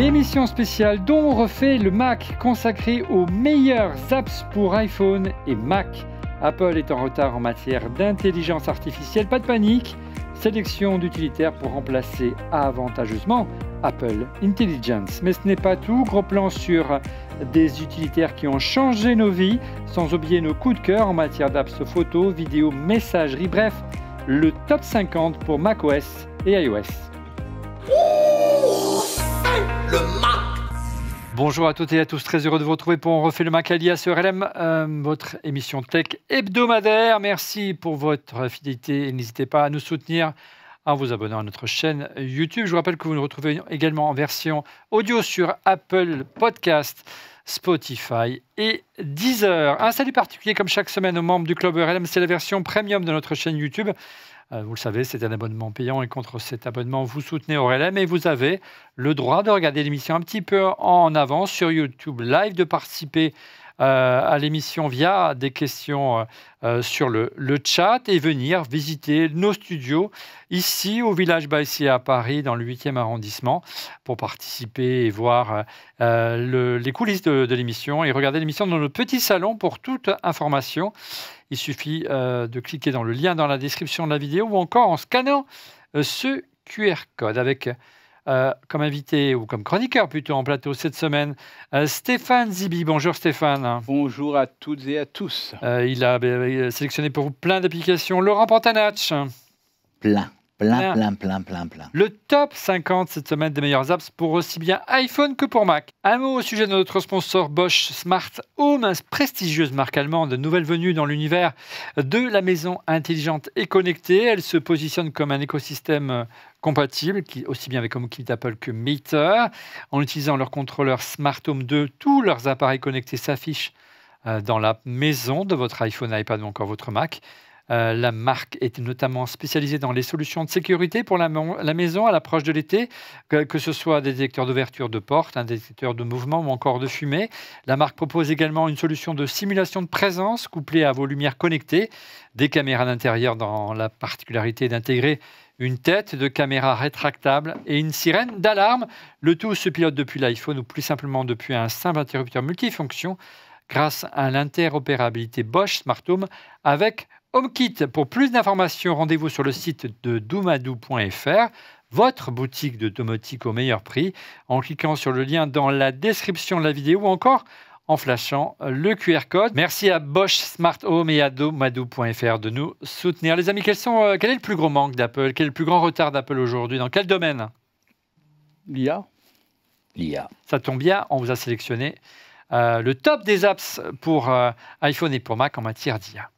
Émission spéciale dont on refait le Mac consacré aux meilleurs apps pour iPhone et Mac. Apple est en retard en matière d'intelligence artificielle, pas de panique. Sélection d'utilitaires pour remplacer avantageusement Apple Intelligence. Mais ce n'est pas tout, gros plan sur des utilitaires qui ont changé nos vies, sans oublier nos coups de cœur en matière d'apps photo, vidéo, messagerie, bref, le top 50 pour macOS et iOS. Le Mac. Bonjour à toutes et à tous, très heureux de vous retrouver pour On refait le Mac alias RLM, votre émission tech hebdomadaire. Merci pour votre fidélité et n'hésitez pas à nous soutenir en vous abonnant à notre chaîne YouTube. Je vous rappelle que vous nous retrouvez également en version audio sur Apple Podcast, Spotify et Deezer. Un salut particulier comme chaque semaine aux membres du Club RLM, c'est la version premium de notre chaîne YouTube. Vous le savez, c'est un abonnement payant et contre cet abonnement, vous soutenez RLM et vous avez le droit de regarder l'émission un petit peu en avance sur YouTube Live, de participer à l'émission via des questions sur le chat et venir visiter nos studios ici au Village Baïséa à Paris, dans le 8e arrondissement, pour participer et voir les coulisses de l'émission et regarder l'émission dans notre petit salon. Pour toute information, il suffit de cliquer dans le lien dans la description de la vidéo ou encore en scannant ce QR code avec comme invité ou comme chroniqueur plutôt en plateau cette semaine, Stéphane Zibi. Bonjour Stéphane. Bonjour à toutes et à tous. Il a sélectionné pour vous plein d'applications. Laurent Pantanach. Plein. Le top 50 cette semaine des meilleures apps pour aussi bien iPhone que pour Mac. Un mot au sujet de notre sponsor Bosch Smart Home, prestigieuse marque allemande, nouvelle venue dans l'univers de la maison intelligente et connectée. Elle se positionne comme un écosystème compatible, aussi bien avec HomeKit Apple que Matter. En utilisant leur contrôleur Smart Home 2, tous leurs appareils connectés s'affichent dans la maison de votre iPhone, iPad ou encore votre Mac. La marque est notamment spécialisée dans les solutions de sécurité pour la maison à l'approche de l'été, que ce soit des détecteurs d'ouverture de porte, un détecteur de mouvement ou encore de fumée. La marque propose également une solution de simulation de présence couplée à vos lumières connectées, des caméras d'intérieur dans la particularité d'intégrer une tête de caméra rétractable et une sirène d'alarme. Le tout se pilote depuis l'iPhone ou plus simplement depuis un simple interrupteur multifonction grâce à l'interopérabilité Bosch Smart Home avec HomeKit. Pour plus d'informations, rendez-vous sur le site de doumadou.fr, votre boutique de domotique au meilleur prix, en cliquant sur le lien dans la description de la vidéo ou encore en flashant le QR code. Merci à Bosch Smart Home et à doumadou.fr de nous soutenir. Les amis, quel est le plus gros manque d'Apple? Quel est le plus grand retard d'Apple aujourd'hui? Dans quel domaine? L'IA. Ça tombe bien, on vous a sélectionné le top des apps pour iPhone et pour Mac en matière d'IA.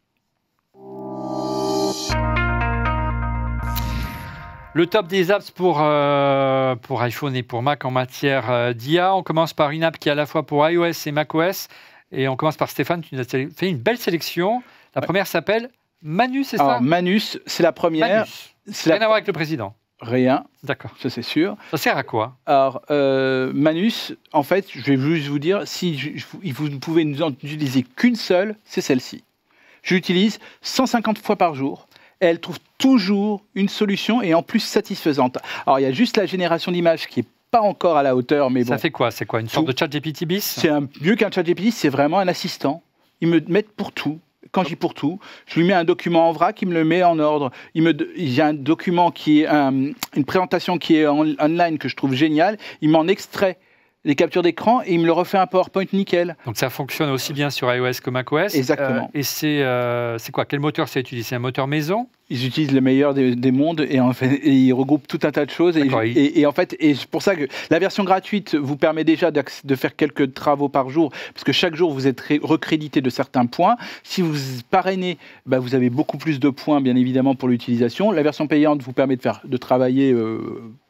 Le top des apps pour iPhone et pour Mac en matière d'IA. On commence par une app qui est à la fois pour iOS et macOS. Et on commence par Stéphane, tu nous as fait une belle sélection. La première s'appelle Manus, c'est ça? Alors, Manus, c'est la première. Manus. Rien à voir avec le président. Rien. D'accord. Ça, c'est sûr. Ça sert à quoi? Alors, Manus, en fait, je vais juste vous dire, si vous ne pouvez nous en utiliser qu'une seule, c'est celle-ci. Je l'utilise 150 fois par jour. Et elle trouve toujours une solution et en plus satisfaisante. Alors, il y a juste la génération d'images qui n'est pas encore à la hauteur, mais bon. Ça fait quoi? C'est quoi? Une sorte de ChatGPT bis? C'est mieux qu'un ChatGPT, c'est vraiment un assistant. Ils me mettent pour tout. Quand je dis pour tout, je lui mets un document en vrac, il me le met en ordre. Il y a un document qui est une présentation qui est online que je trouve géniale. Il m'en extrait les captures d'écran et il me le refait un PowerPoint nickel. Donc ça fonctionne aussi bien sur iOS que macOS. Exactement. Et c'est quoi? Quel moteur c'est utilisé? C'est un moteur maison? Ils utilisent le meilleur des mondes et en fait ils regroupent tout un tas de choses. Et en fait, et c'est pour ça que la version gratuite vous permet déjà de faire quelques travaux par jour, parce que chaque jour vous êtes recrédité de certains points. Si vous parrainez, vous avez beaucoup plus de points, bien évidemment, pour l'utilisation. La version payante vous permet de travailler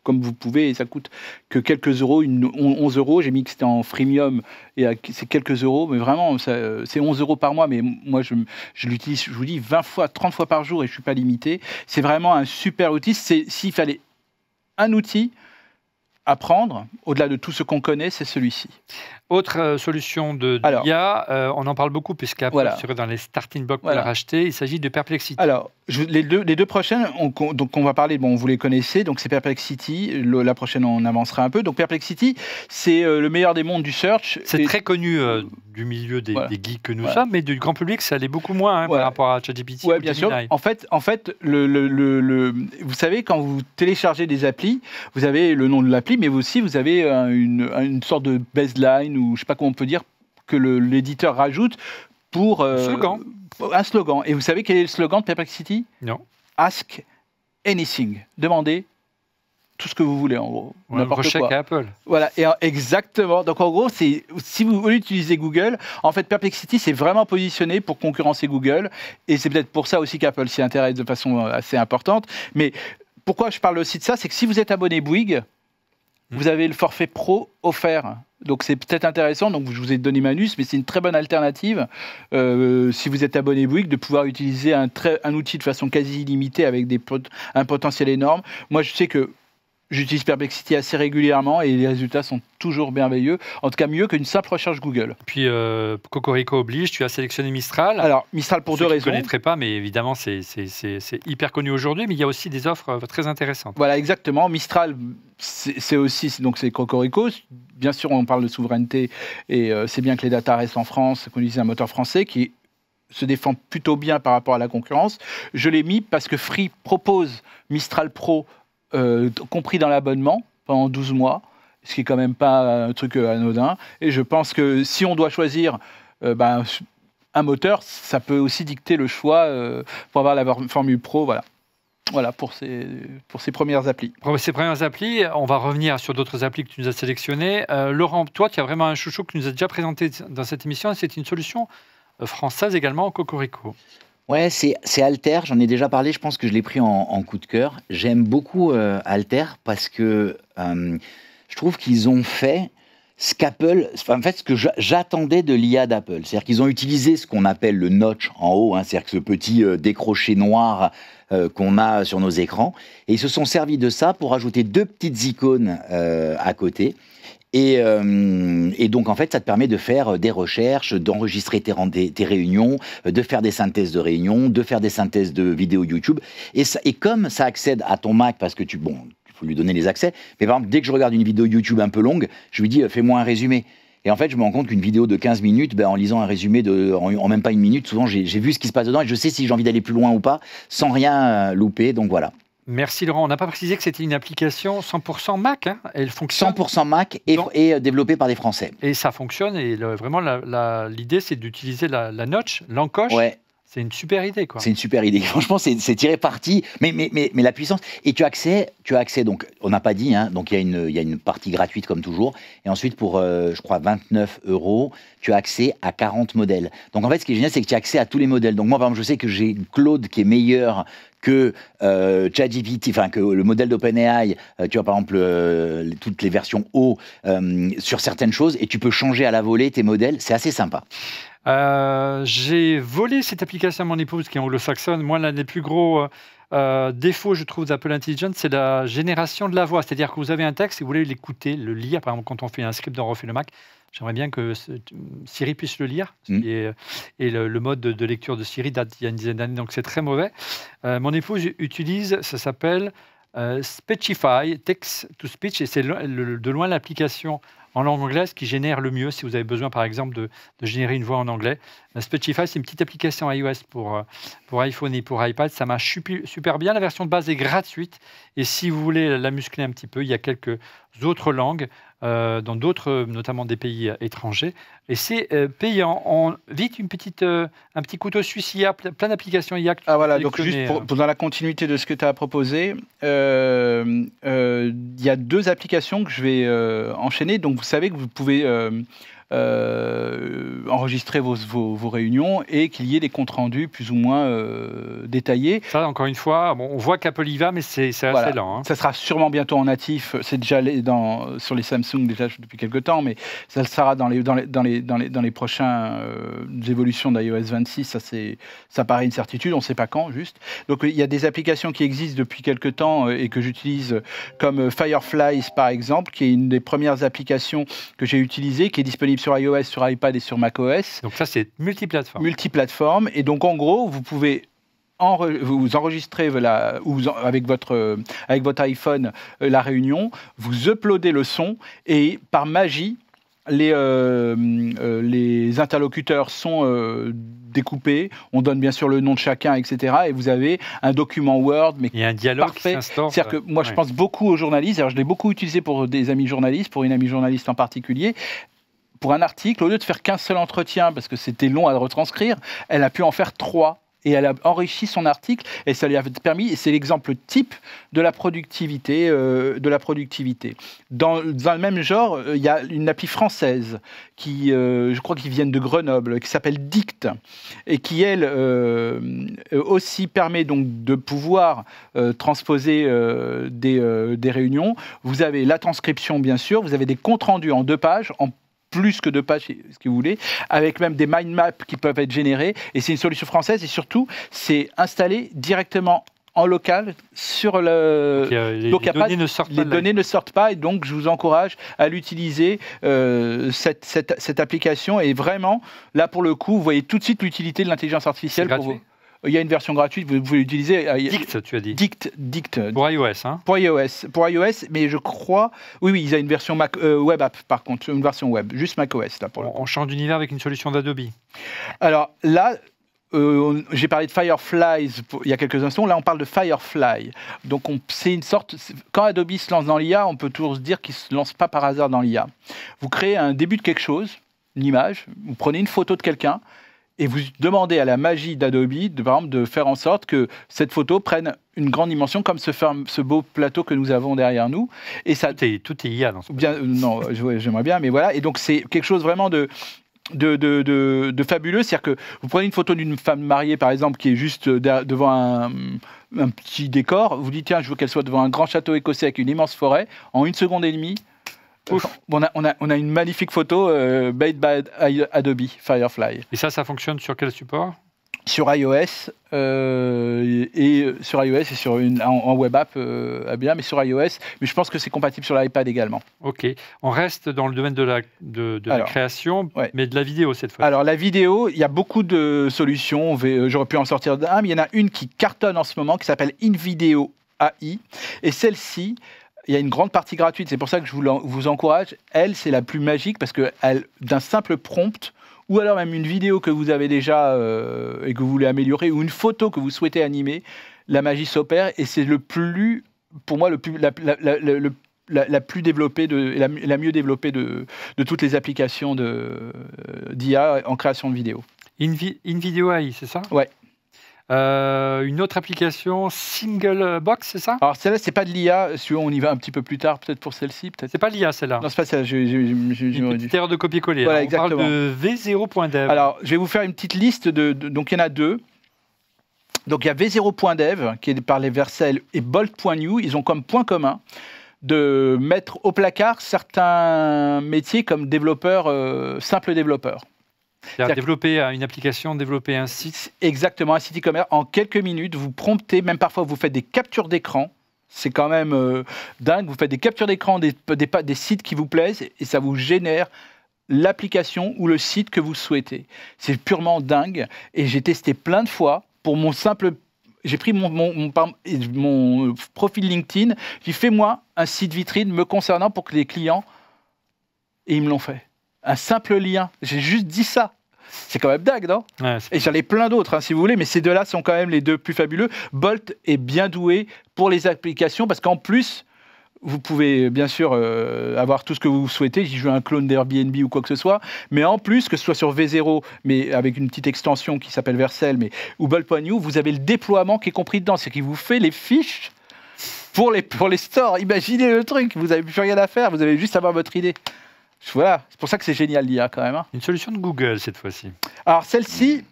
comme vous pouvez, et ça coûte que quelques euros, 11 euros. J'ai mis que c'était en freemium, et c'est quelques euros, mais vraiment, c'est 11 euros par mois. Mais moi, je l'utilise, je vous dis, 20 fois, 30 fois par jour, et je ne suis pas limité. C'est vraiment un super outil. S'il fallait un outil à prendre, au-delà de tout ce qu'on connaît, c'est celui-ci. Autre solution d'IA, on en parle beaucoup puisqu'Apple serait dans les starting blocks pour la racheter. Il s'agit de Perplexity. Alors, les deux prochaines, donc on va parler, bon, vous les connaissez, donc c'est Perplexity. La prochaine, on avancera un peu. Donc Perplexity, c'est le meilleur des mondes du search. C'est très connu du milieu des geeks que nous sommes, mais du grand public, ça l'est beaucoup moins par rapport à ChatGPT. Oui, bien sûr. En fait, vous savez, quand vous téléchargez des applis, vous avez le nom de l'appli, mais aussi vous avez une sorte de baseline, ou je ne sais pas comment on peut dire, que l'éditeur rajoute pour un slogan. Et vous savez quel est le slogan de Perplexity? Non. Ask anything. Demandez tout ce que vous voulez, en gros. N'importe quoi. À Apple. Voilà, exactement. Donc en gros, si vous voulez utiliser Google, en fait, Perplexity, c'est vraiment positionné pour concurrencer Google. Et c'est peut-être pour ça aussi qu'Apple s'y intéresse de façon assez importante. Mais pourquoi je parle aussi de ça, c'est que si vous êtes abonné Bouygues, vous avez le forfait pro offert. Donc c'est peut-être intéressant, donc je vous ai donné Manus, mais c'est une très bonne alternative, si vous êtes abonné Bouygues, de pouvoir utiliser un outil de façon quasi illimitée avec un potentiel énorme. Moi, je sais que j'utilise Perplexity assez régulièrement et les résultats sont toujours merveilleux, en tout cas mieux qu'une simple recherche Google. Puis Cocorico oblige, tu as sélectionné Mistral. Alors Mistral pour deux raisons. Je ne connaîtrais pas, mais évidemment c'est hyper connu aujourd'hui, mais il y a aussi des offres très intéressantes. Voilà, exactement. Mistral, c'est aussi, donc c'est Cocorico. Bien sûr, on parle de souveraineté et c'est bien que les data restent en France, qu'on utilise un moteur français qui se défend plutôt bien par rapport à la concurrence. Je l'ai mis parce que Free propose Mistral Pro compris dans l'abonnement pendant 12 mois, ce qui est quand même pas un truc anodin. Et je pense que si on doit choisir un moteur, ça peut aussi dicter le choix pour avoir la formule Pro. Voilà pour ces premières applis. Pour ces premières applis, on va revenir sur d'autres applis que tu nous as sélectionnées. Laurent, toi, tu as vraiment un chouchou que tu nous as déjà présenté dans cette émission. C'est une solution française également, Cocorico. Ouais, c'est Alter, j'en ai déjà parlé, je pense que je l'ai pris en coup de cœur. J'aime beaucoup Alter parce que je trouve qu'ils ont fait ce qu'Apple, en fait ce que j'attendais de l'IA d'Apple. C'est-à-dire qu'ils ont utilisé ce qu'on appelle le notch en haut, c'est-à-dire que ce petit décroché noir qu'on a sur nos écrans, et ils se sont servis de ça pour ajouter deux petites icônes à côté. Et donc, en fait, ça te permet de faire des recherches, d'enregistrer tes réunions, de faire des synthèses de réunions, de faire des synthèses de vidéos YouTube. Et comme ça accède à ton Mac, parce que il faut lui donner les accès, mais par exemple, dès que je regarde une vidéo YouTube un peu longue, je lui dis, fais-moi un résumé. Et en fait, je me rends compte qu'une vidéo de 15 minutes, en lisant un résumé en même pas une minute, souvent, j'ai vu ce qui se passe dedans et je sais si j'ai envie d'aller plus loin ou pas, sans rien louper. Donc voilà. Merci Laurent. On n'a pas précisé que c'était une application 100% Mac. Elle fonctionne 100% Mac et développée par des Français. Et ça fonctionne. Et vraiment, l'idée, c'est d'utiliser la notch, l'encoche. Ouais. C'est une super idée, quoi. C'est une super idée. Franchement, c'est tiré parti. Mais la puissance. Et tu as accès. Donc, on n'a pas dit. Donc, il y a une partie gratuite comme toujours. Et ensuite, pour je crois 29 €, tu as accès à 40 modèles. Donc, en fait, ce qui est génial, c'est que tu as accès à tous les modèles. Donc, moi, par exemple, je sais que j'ai Claude qui est meilleur que ChatGPT, enfin que le modèle d'OpenAI, tu vois par exemple toutes les versions haut sur certaines choses, et tu peux changer à la volée tes modèles, c'est assez sympa. J'ai volé cette application à mon épouse qui est anglo-saxonne. Moi, l'un des plus gros défauts, je trouve, d'Apple Intelligence, c'est la génération de la voix. C'est-à-dire que vous avez un texte et vous voulez l'écouter, le lire. Par exemple, quand on fait un script dans Refait le Mac, j'aimerais bien que Siri puisse le lire. Et le mode de lecture de Siri date d'il y a une dizaine d'années, donc c'est très mauvais. Mon épouse utilise, ça s'appelle Speechify, Text to Speech, et c'est de loin l'application en langue anglaise qui génère le mieux si vous avez besoin, par exemple, de générer une voix en anglais. Speechify, c'est une petite application iOS pour iPhone et pour iPad. Ça marche super bien. La version de base est gratuite. Et si vous voulez la muscler un petit peu, il y a quelques autres langues dans d'autres, notamment des pays étrangers. Et c'est payant. Vite, un petit couteau suisse. Il y a plein d'applications IA. Donc juste dans la continuité de ce que tu as proposé, il y a deux applications que je vais enchaîner. Donc vous savez que vous pouvez enregistrer vos réunions et qu'il y ait des comptes rendus plus ou moins détaillés. Ça, encore une fois, on voit qu'Apple y va, mais c'est assez lent. Ça sera sûrement bientôt en natif. C'est déjà sur les Samsung déjà depuis quelques temps, mais ça le sera dans les prochaines évolutions d'iOS 26. Ça paraît une certitude, on ne sait pas quand, juste. Donc il y a des applications qui existent depuis quelques temps et que j'utilise, comme Fireflies par exemple, qui est une des premières applications que j'ai utilisées, qui est disponible sur iOS, sur iPad et sur macOS. Donc ça, c'est multiplateforme. Multiplateforme. Et donc, en gros, vous pouvez vous enregistrez avec votre iPhone la réunion, vous uploadez le son et par magie, les interlocuteurs sont découpés, on donne bien sûr le nom de chacun, etc. Et vous avez un document Word, mais il y a un dialogue parfait. Qui s'instaure. C'est-à-dire que moi, je pense beaucoup aux journalistes. Alors, je l'ai beaucoup utilisé pour des amis journalistes, pour une amie journaliste en particulier. Pour un article, au lieu de faire qu'un seul entretien, parce que c'était long à retranscrire, elle a pu en faire 3. Et elle a enrichi son article et ça lui a permis, et c'est l'exemple type de la productivité. Dans le même genre, il y a une appli française qui, je crois qu'ils viennent de Grenoble, qui s'appelle Dict et qui, elle, aussi permet donc de pouvoir transposer des réunions. Vous avez la transcription, bien sûr, vous avez des comptes rendus en 2 pages, en plus que 2 pages, ce que vous voulez, avec même des mind maps qui peuvent être générés. Et c'est une solution française. Et surtout, c'est installé directement en local sur le... les données ne sortent pas. Les données ne sortent pas. Et donc, je vous encourage à l'utiliser, cette application. Et vraiment, là, pour le coup, vous voyez tout de suite l'utilité de l'intelligence artificielle. C'est gratuit. Il y a une version gratuite, vous pouvez l'utiliser. Dict, tu as dit. Dict. Pour iOS, hein. Pour iOS, mais je crois... Oui, il y a une version Mac, web app, par contre, une version web, juste macOS. Là, on change d'univers avec une solution d'Adobe. Alors là, j'ai parlé de Fireflies il y a quelques instants. Là, on parle de Firefly. Donc, c'est une sorte... Quand Adobe se lance dans l'IA, on peut toujours se dire qu'il ne se lance pas par hasard dans l'IA. Vous créez un début de quelque chose, une image, vous prenez une photo de quelqu'un, et vous demandez à la magie d'Adobe, par exemple, de faire en sorte que cette photo prenne une grande dimension, comme ce beau plateau que nous avons derrière nous. Et ça, tout est IA dans ce bien, non, j'aimerais bien, mais voilà. Et donc, c'est quelque chose vraiment de fabuleux. C'est-à-dire que vous prenez une photo d'une femme mariée, par exemple, qui est juste devant un petit décor. Vous dites, tiens, je veux qu'elle soit devant un grand château écossais avec une immense forêt. En 1 seconde et demie, on a une magnifique photo made by Adobe Firefly. Et ça fonctionne sur quel support ? Sur iOS et sur en web app, bien, mais sur iOS. Mais je pense que c'est compatible sur l'iPad également. Ok. On reste dans le domaine de la création, ouais. Mais de la vidéo cette fois. Alors la vidéo, il y a beaucoup de solutions. J'aurais pu en sortir d'un, mais il y en a une qui cartonne en ce moment, qui s'appelle InVideo AI. Et celle-ci, il y a une grande partie gratuite. C'est pour ça que je vous encourage. Elle, c'est la plus magique parce que d'un simple prompt, ou alors même une vidéo que vous avez déjà et que vous voulez améliorer, ou une photo que vous souhaitez animer, la magie s'opère et c'est pour moi, la plus développée, la mieux développée de toutes les applications d'IA en création de vidéo. InVideo AI, c'est ça ? Ouais. Une autre application, Single Box, c'est ça ? Alors celle-là, c'est pas de l'IA. On y va un petit peu plus tard, peut-être pour celle-ci. C'est pas l'IA, celle-là. Non, c'est pas celle-là. Une petite erreur de copier-coller. Voilà, on parle de V0.dev. Alors, je vais vous faire une petite liste donc il y en a 2. Donc il y a V0.dev qui est par les Vercel et Bolt.new. Ils ont comme point commun de mettre au placard certains métiers comme simple développeur. C'est-à-dire développer une application, développer un site. Exactement, un site e-commerce. En quelques minutes, vous promptez, même parfois vous faites des captures d'écran. C'est quand même dingue. Vous faites des captures d'écran des sites qui vous plaisent et ça vous génère l'application ou le site que vous souhaitez. C'est purement dingue. Et j'ai testé plein de fois pour mon simple... J'ai pris mon profil LinkedIn, j'ai fait moi un site vitrine me concernant pour que les clients... Et ils me l'ont fait. Un simple lien. J'ai juste dit ça. C'est quand même dingue, non ? Ouais, et j'en ai plein d'autres, si vous voulez, mais ces 2-là sont quand même les 2 plus fabuleux. Bolt est bien doué pour les applications parce qu'en plus, vous pouvez bien sûr avoir tout ce que vous souhaitez. J'y joue un clone d'Airbnb ou quoi que ce soit. Mais en plus, que ce soit sur V0, mais avec une petite extension qui s'appelle Vercel, ou Bolt.new, vous avez le déploiement qui est compris dedans. C'est qu'il vous fait les fiches pour les stores. Imaginez le truc. Vous n'avez plus rien à faire. Vous avez juste à avoir votre idée. Voilà, c'est pour ça que c'est génial l'IA quand même. Une solution de Google cette fois-ci. Alors celle-ci,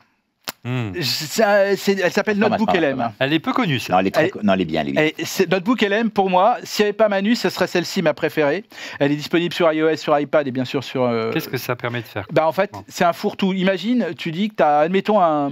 elle s'appelle Notebook LM. Elle est peu connue, ça. Non, elle est bien. Notebook LM, pour moi, s'il n'y avait pas Manu, ce serait celle-ci ma préférée. Elle est disponible sur iOS, sur iPad et bien sûr sur... Qu'est-ce que ça permet de faire ? En fait, c'est un fourre-tout. Imagine, tu dis que tu as, admettons, un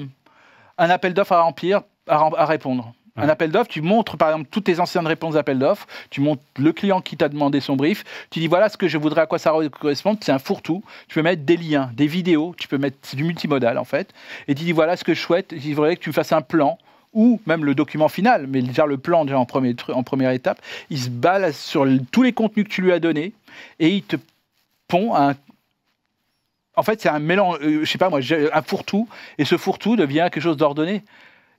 appel d'offres à remplir, à répondre. Un appel d'offres, tu montres par exemple toutes tes anciennes réponses d'appel d'offres, tu montres le client qui t'a demandé son brief, tu dis voilà ce que je voudrais, à quoi ça correspond, c'est un fourre-tout, tu peux mettre des liens, des vidéos, tu peux mettre, c'est du multimodal en fait, et tu dis voilà ce que je souhaite, il faudrait que tu fasses un plan, ou même le document final, mais déjà le plan déjà en première étape, il se base sur tous les contenus que tu lui as donnés, et il te pond un... En fait, c'est un mélange, je sais pas moi, un fourre-tout, et ce fourre-tout devient quelque chose d'ordonné.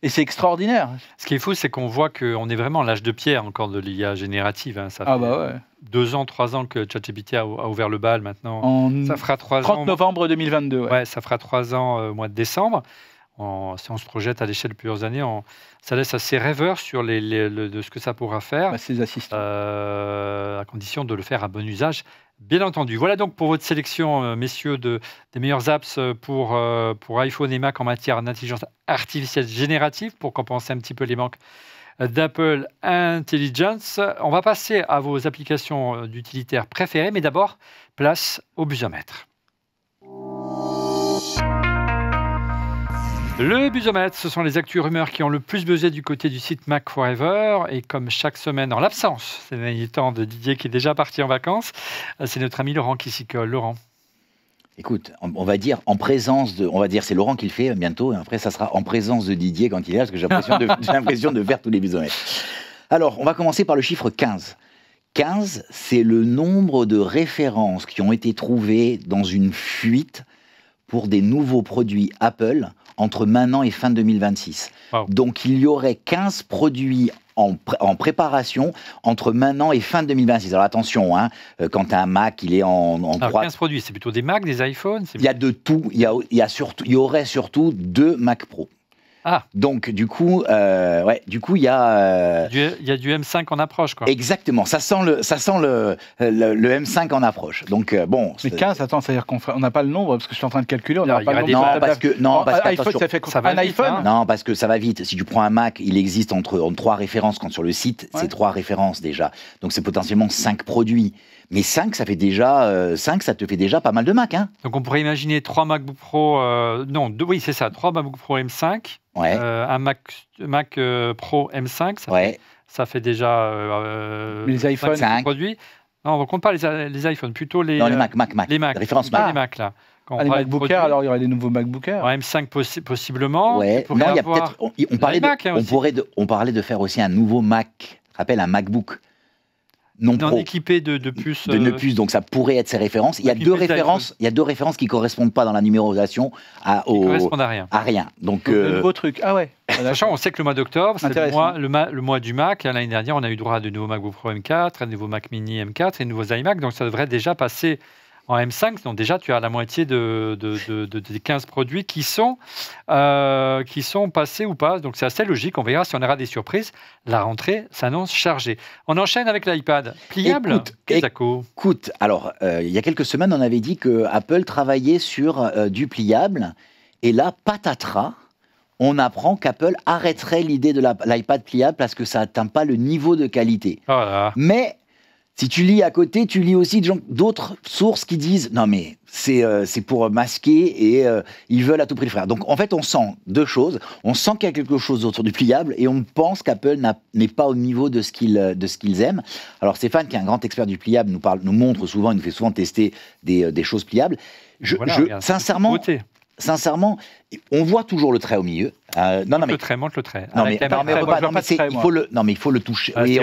Et c'est extraordinaire. Ce qui est fou, c'est qu'on voit qu'on est vraiment à l'âge de pierre encore de l'IA générative. Hein. Ça fait 2 ans, 3 ans que ChatGPT a ouvert le bal maintenant. Ça fera 3 ans. 30 novembre 2022. Ouais, ça fera 3 ans au mois de décembre. Si on se projette à l'échelle de plusieurs années, ça laisse assez rêveur sur de ce que ça pourra faire. Ces assistants. À condition de le faire à bon usage. Bien entendu. Voilà donc pour votre sélection, messieurs, des meilleures apps pour iPhone et Mac en matière d'intelligence artificielle générative, pour compenser un petit peu les manques d'Apple Intelligence. On va passer à vos applications d'utilitaires préférées, mais d'abord, place au buzzomètre. Le buzzomètre, ce sont les actus rumeurs qui ont le plus buzzé du côté du site Mac Forever. Et comme chaque semaine, en l'absence ces derniers temps de Didier qui est déjà parti en vacances, c'est notre ami Laurent qui s'y colle. Laurent. Écoute, on va dire en présence de... On va dire c'est Laurent qui le fait bientôt. Et après, ça sera en présence de Didier quand il est là, parce que j'ai l'impression de faire tous les buzzomètres. Alors, on va commencer par le chiffre 15. 15, c'est le nombre de références qui ont été trouvées dans une fuite pour des nouveaux produits Apple entre maintenant et fin 2026. Wow. Donc, il y aurait 15 produits en préparation entre maintenant et fin 2026. Alors, attention, hein, quand tu as un Mac, il est en 3... 15 produits, c'est plutôt des Mac, des iPhones? Il y a de tout. Il y aurait surtout 2 Mac Pro. Ah. Donc, du coup, il y a... Il y a du M5 en approche, quoi. Exactement. Ça sent le M5 en approche. Donc, bon... Mais 15, attends, c'est-à-dire qu'on n'a pas le nombre, parce que je suis en train de calculer, on n'a pas le nombre. Non, parce que iPhone, ça fait quoi? Un iPhone, hein. Non, parce que ça va vite. Si tu prends un Mac, il existe entre 3 références, quand sur le site, c'est 3 références déjà. Donc, c'est potentiellement 5 produits. Mais 5, ça te fait déjà pas mal de Mac. Hein. Donc on pourrait imaginer 3 MacBook Pro, oui c'est ça, 3 MacBook Pro M5, un Mac Pro M5, ça fait déjà les iPhones 5 produits. Non, on ne compte pas les iPhones, plutôt les... Non, les Mac. Les Mac, références Mac. Les Mac, là. Les MacBook Air, alors il y aurait des nouveaux MacBook Air. M5 possiblement. Ouais. Non, il y a peut-être... On parlait de faire aussi un nouveau Mac, rappelle un MacBook. Non équipé de puces. De puces, donc ça pourrait être ces références. Il y a 2 références. Il y a 2 références qui correspondent pas dans la numérisation correspondent à rien. À rien. Donc le nouveau truc. Ah ouais. Sachant, on sait que le mois d'octobre, c'est le mois du Mac. L'année dernière, on a eu droit à de nouveaux MacBook Pro M4, à de nouveaux Mac Mini M4 et de nouveaux iMac. Donc ça devrait déjà passer en M5. Donc déjà, tu as la moitié des 15 produits qui sont passés ou pas. Donc c'est assez logique. On verra si on aura des surprises. La rentrée s'annonce chargée. On enchaîne avec l'iPad pliable. Écoute, alors il y a quelques semaines, on avait dit que Apple travaillait sur du pliable. Et là, patatras, on apprend qu'Apple arrêterait l'idée de l'iPad pliable parce que ça n'atteint pas le niveau de qualité. Voilà. Mais si tu lis à côté, tu lis aussi d'autres sources qui disent non mais c'est pour masquer et ils veulent à tout prix le faire. Donc en fait on sent 2 choses. On sent qu'il y a quelque chose autour du pliable et on pense qu'Apple n'est pas au niveau de ce qu'ils aiment. Alors Stéphane, qui est un grand expert du pliable, nous montre souvent, il nous fait souvent tester des choses pliables. Sincèrement, on voit toujours le trait au milieu. Le trait. Il faut le toucher. Ah, oui,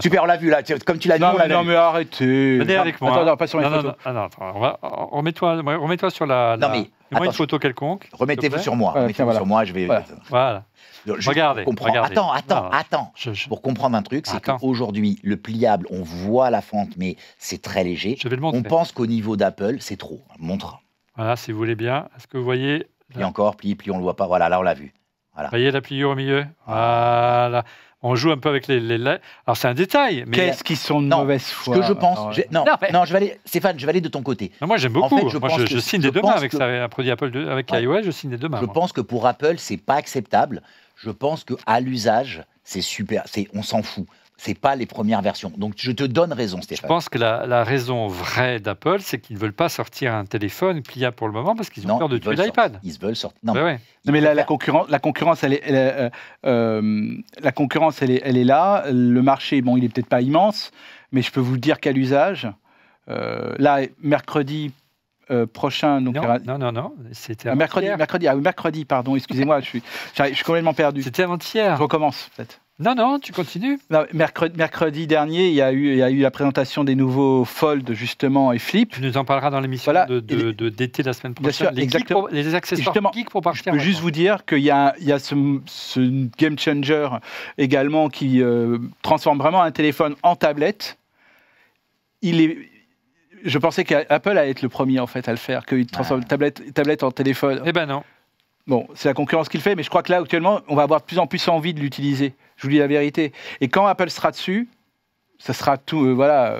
super, on l'a vu là. Comme tu l'as dit. Non, mais arrêtez. Venez avec moi. Attends, pas sur les photos. Remets-toi sur la. Mets-moi une photo quelconque. Remettez-vous sur moi. Remettez-vous sur moi. Je vais. Voilà. Regardez. Attends. Pour comprendre un truc, c'est qu'aujourd'hui, le pliable, on voit la fente, mais c'est très léger. Je vais le montrer. On pense qu'au niveau d'Apple, c'est trop. Montre. Voilà, si vous voulez bien. Est-ce que vous voyez... Plie encore, plie, on ne le voit pas. Voilà, là, on l'a vu. Voilà. Vous voyez la pliure au milieu? Voilà. On joue un peu avec les... Alors, c'est un détail. Mais... Qu'est-ce qu'ils sont de mauvaise foi? Ce que je pense... Stéphane, je vais aller de ton côté. Non, moi, j'aime beaucoup. En fait, je signe des 2 mains avec un produit Apple avec iOS, je signe des 2 mains. Je pense que pour Apple, c'est pas acceptable. Je pense qu'à l'usage, c'est super. On s'en fout. C'est pas les premières versions. Donc, je te donne raison, Stéphane. Je pense que la raison vraie d'Apple, c'est qu'ils ne veulent pas sortir un téléphone pliable pour le moment parce qu'ils ont peur de tuer l'iPad. Ils veulent sortir. Non, mais la concurrence, elle est là. Le marché, bon, il est peut-être pas immense, mais je peux vous dire qu'à l'usage, là, mercredi prochain... Donc, non, c'était mercredi, pardon, excusez-moi, je suis complètement perdu. C'était avant-hier. Je recommence, peut-être. Non, tu continues. Non, mercredi dernier, il y a eu la présentation des nouveaux Fold, justement, et Flip. Tu nous en parleras dans l'émission d'été la semaine prochaine. Bien sûr, les accessoires geeks pour partir. Je peux juste vous dire qu'il y a ce game changer également qui transforme vraiment un téléphone en tablette. Je pensais qu'Apple allait être le premier, en fait, à le faire, qu'il transforme tablette en téléphone. Eh ben non. Bon, c'est la concurrence qu'il fait, mais je crois que là, actuellement, on va avoir de plus en plus envie de l'utiliser. Je vous dis la vérité. Et quand Apple sera dessus, ça sera tout, ça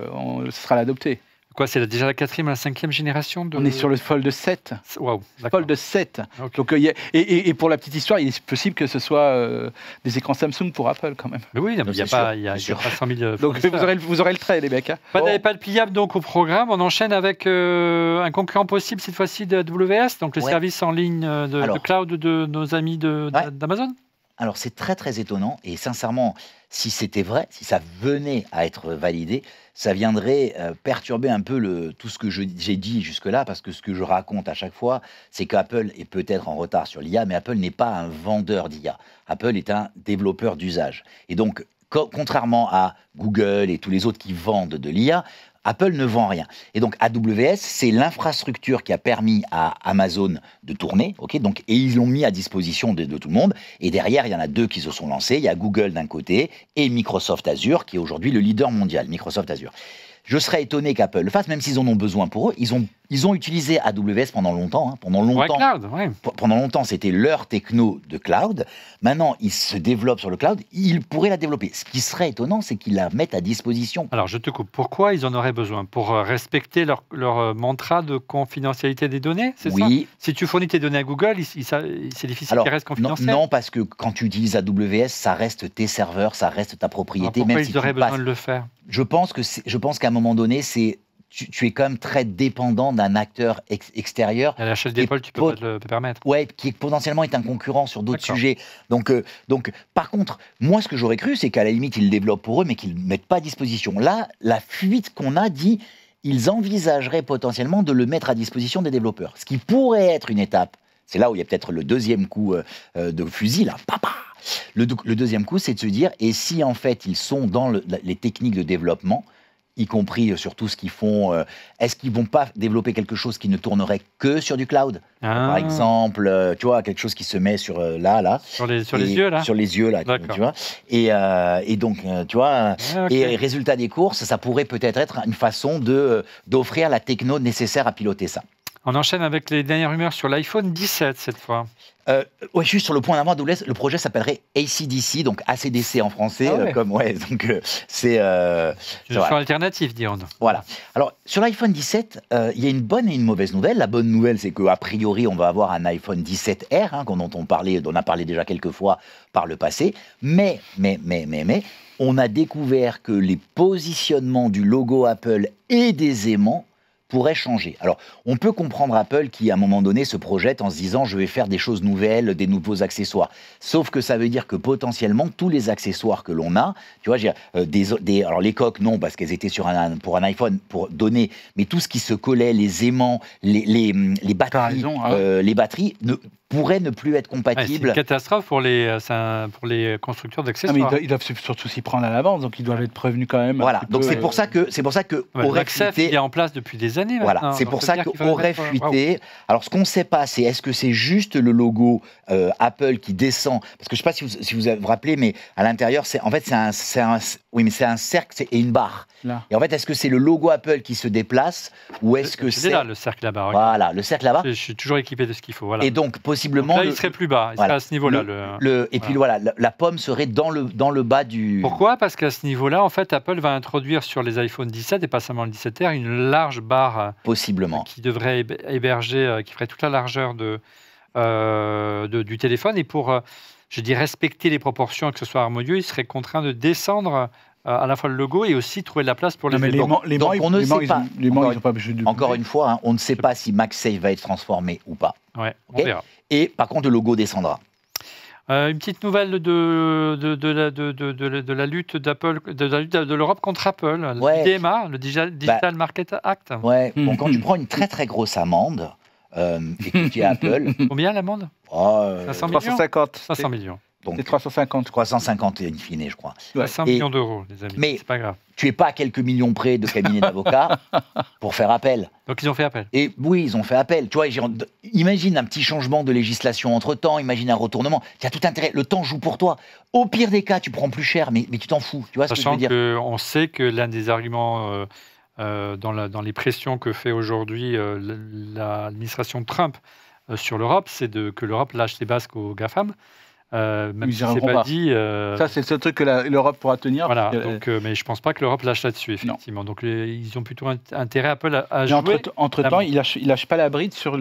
sera l'adopté. Quoi, c'est déjà la 4e et la 5e génération On est sur le Fold 7. Wow, Fold 7. Okay. Donc, et pour la petite histoire, il est possible que ce soit des écrans Samsung pour Apple quand même. Mais oui, il n'y a pas 100 000 donc vous aurez le trait, les mecs. Hein. Pas d'iPad pliable donc au programme. On enchaîne avec un concurrent possible cette fois-ci de AWS, donc le service en ligne de cloud de nos amis d'Amazon. Alors c'est très très étonnant et sincèrement, si c'était vrai, si ça venait à être validé, ça viendrait perturber un peu tout ce que j'ai dit jusque-là, parce que ce que je raconte à chaque fois, c'est qu'Apple est peut-être en retard sur l'IA, mais Apple n'est pas un vendeur d'IA. Apple est un développeur d'usage. Et donc, contrairement à Google et tous les autres qui vendent de l'IA, Apple ne vend rien. Et donc, AWS, c'est l'infrastructure qui a permis à Amazon de tourner, donc, et ils l'ont mis à disposition de tout le monde. Et derrière, il y en a deux qui se sont lancés. Il y a Google d'un côté et Microsoft Azure, qui est aujourd'hui le leader mondial, Microsoft Azure. Je serais étonné qu'Apple le fasse, même s'ils en ont besoin pour eux. Ils ont utilisé AWS pendant longtemps. Pendant longtemps, c'était leur techno de cloud. Maintenant, ils se développent sur le cloud. Ils pourraient la développer. Ce qui serait étonnant, c'est qu'ils la mettent à disposition. Alors, je te coupe. Pourquoi ils en auraient besoin? Pour respecter leur mantra de confidentialité des données, c'est ça? Si tu fournis tes données à Google, c'est difficile qu'elles restent confidentielles. Non, parce que quand tu utilises AWS, ça reste tes serveurs, ça reste ta propriété. Alors pourquoi ils auraient besoin de le faire? Je pense qu'à un moment donné, tu es quand même très dépendant d'un acteur extérieur. À l'échelle d'épaule, tu peux pas te le permettre. Ouais, qui potentiellement est un concurrent sur d'autres sujets. Donc, par contre, moi, ce que j'aurais cru, c'est qu'à la limite, ils le développent pour eux, mais qu'ils ne le mettent pas à disposition. Là, la fuite qu'on a dit, ils envisageraient potentiellement de le mettre à disposition des développeurs. Ce qui pourrait être une étape. C'est là où il y a peut-être le deuxième coup de fusil, là. Papa. Le deuxième coup, c'est de se dire, et si en fait, ils sont dans les techniques de développement, y compris sur tout ce qu'ils font, est-ce qu'ils ne vont pas développer quelque chose qui ne tournerait que sur du cloud? Par exemple, tu vois, quelque chose qui se met sur là. Sur les yeux, là. Sur les yeux, là, tu vois. Et donc, tu vois, et résultat des courses, ça pourrait peut-être être une façon d'offrir la techno nécessaire à piloter ça. On enchaîne avec les dernières rumeurs sur l'iPhone 17 cette fois. Juste sur le point d'avant, le projet s'appellerait ACDC, donc ACDC en français, c'est une version alternative, dirons. Voilà. Alors sur l'iPhone 17, il y a une bonne et une mauvaise nouvelle. La bonne nouvelle, c'est qu'a priori, on va avoir un iPhone 17R, dont on a parlé déjà quelques fois par le passé. Mais, on a découvert que les positionnements du logo Apple et des aimants pourrait changer. Alors, on peut comprendre Apple qui, à un moment donné, se projette en se disant « je vais faire des choses nouvelles, des nouveaux accessoires ». Sauf que ça veut dire que potentiellement, tous les accessoires que l'on a, tu vois, alors les coques, non, parce qu'elles étaient pour un iPhone, pour donner, mais tout ce qui se collait, les aimants, les batteries, les batteries pourrait ne plus être compatible. C'est une catastrophe pour les constructeurs d'accessoires. Ils doivent surtout s'y prendre à l'avance, donc ils doivent être prévenus quand même. Voilà, donc c'est pour ça que aurait fuité. Il est en place depuis des années. Voilà, c'est pour ça qu'aurait fuité. Alors ce qu'on ne sait pas, c'est est-ce que c'est juste le logo Apple qui descend, parce que je ne sais pas si vous vous rappelez, mais à l'intérieur, c'est un cercle et une barre. Là. Et en fait, est-ce que c'est le logo Apple qui se déplace ou est-ce que c'est là le cercle là-bas? Voilà, le cercle là-bas. Je suis toujours équipé de ce qu'il faut. Voilà. Et donc possiblement. Donc là, il serait plus bas. Il serait à ce niveau-là. Et puis voilà, la pomme serait dans le bas du. Pourquoi? Parce qu'à ce niveau-là, en fait, Apple va introduire sur les iPhone 17 et pas seulement le 17R une large barre. Possiblement. Qui devrait héberger, qui ferait toute la largeur du téléphone. Et pour, je dis, respecter les proportions et que ce soit harmonieux, il serait contraint de descendre à la fois le logo et aussi trouver de la place pour les les aimants. On ne sait pas. Encore Encore une fois, on ne sait pas si MagSafe va être transformé ou pas. Ouais, on Ok. verra. Et par contre, le logo descendra. Une petite nouvelle de la lutte d'Apple, de l'Europe contre Apple, Ouais. le DMA, le Digital Market Act. Ouais. Bon, quand tu prends une très très grosse amende et que tu es Apple, Combien l'amende? 500 millions 350. 500 millions. donc C'est 350. 350 in fine, je crois. 500 Et- millions d'euros, les amis. mais- C'est pas grave. Tu es pas à quelques millions près de cabinet d'avocats pour faire appel. Donc ils ont fait appel. Et oui, ils ont fait appel. Tu vois, imagine un petit changement de législation entre-temps, imagine un retournement. Il y a tout intérêt. Le temps joue pour toi. Au pire des cas, tu prends plus cher, mais tu t'en fous. Tu vois ce que je Sachant veux dire? qu'on sait que l'un des arguments dans les pressions que fait aujourd'hui l'administration Trump sur l'Europe, c'est que l'Europe lâche les basques aux GAFAM. Même Ils y si c'est arriveront pas pas. dit. Ça, c'est le seul truc que l'Europe pourra tenir. Voilà, parce que, donc, mais je pense pas que l'Europe lâche là-dessus, effectivement. Donc ils ont plutôt intérêt Apple à mais jouer. entre-temps, il lâche pas la bride sur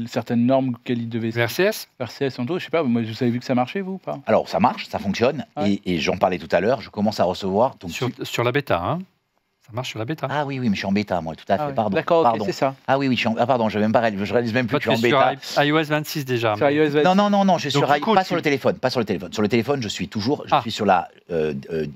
certaines normes qu'elle devait... RCS RCS en tout, je sais pas, moi, vous avez vu que ça marchait, vous, ou pas? Alors, ça marche, ça fonctionne. Ouais. Et j'en parlais tout à l'heure, je commence à recevoir. Donc, sur la bêta, hein. Ça marche sur la bêta. Ah oui, mais je suis en bêta, moi, tout à fait. Ouais. Pardon. D'accord, ok, pardon. c'est ça. Ah oui, je suis pardon, je réalise même plus Toi, que je tu suis es en bêta. sur iOS 26 déjà. Sur iOS 20. Non, je suis Donc, sur du coup, pas sur le téléphone, pas sur le téléphone. Sur le téléphone, je suis sur la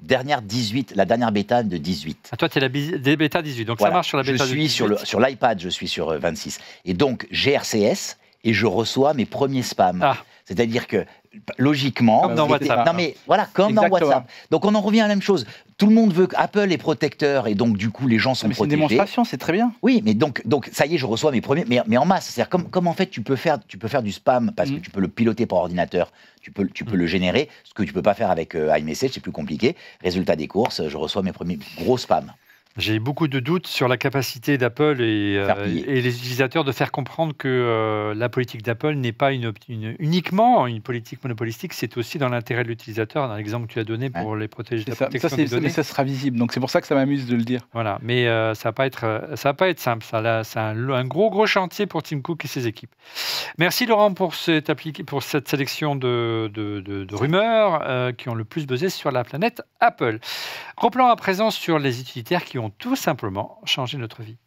dernière 18, la dernière bêta de 18. Ah, toi, tu es des bêta 18, donc Voilà. ça marche sur la bêta Je suis 18. sur l'iPad, je suis sur 26. Et donc, j'ai RCS et je reçois mes premiers spams. Ah. C'est-à-dire que, logiquement... Comme dans WhatsApp. Non mais, voilà, comme Exactement. dans WhatsApp. Donc, on en revient à la même chose. Tout le monde veut qu'Apple est protecteur et donc, du coup, les gens sont Mais c'est une protégés. démonstration, c'est très bien. Oui, mais donc ça y est, je reçois mes premiers, mais en masse. C'est-à-dire comme en fait tu peux faire du spam parce que tu peux le piloter par ordinateur, tu peux le générer, ce que tu peux pas faire avec iMessage, c'est plus compliqué. Résultat des courses, je reçois mes premiers gros spams. J'ai beaucoup de doutes sur la capacité d'Apple et les utilisateurs de faire comprendre que la politique d'Apple n'est pas uniquement une politique monopolistique, c'est aussi dans l'intérêt de l'utilisateur, dans l'exemple que tu as donné pour les protéger de la protection des données. Mais ça sera visible, donc c'est pour ça que ça m'amuse de le dire. Voilà, mais ça va pas être simple. C'est un gros chantier pour Tim Cook et ses équipes. Merci Laurent pour cette sélection de rumeurs qui ont le plus buzzé sur la planète Apple. Replan à présent sur les utilitaires qui ont tout simplement changé notre vie.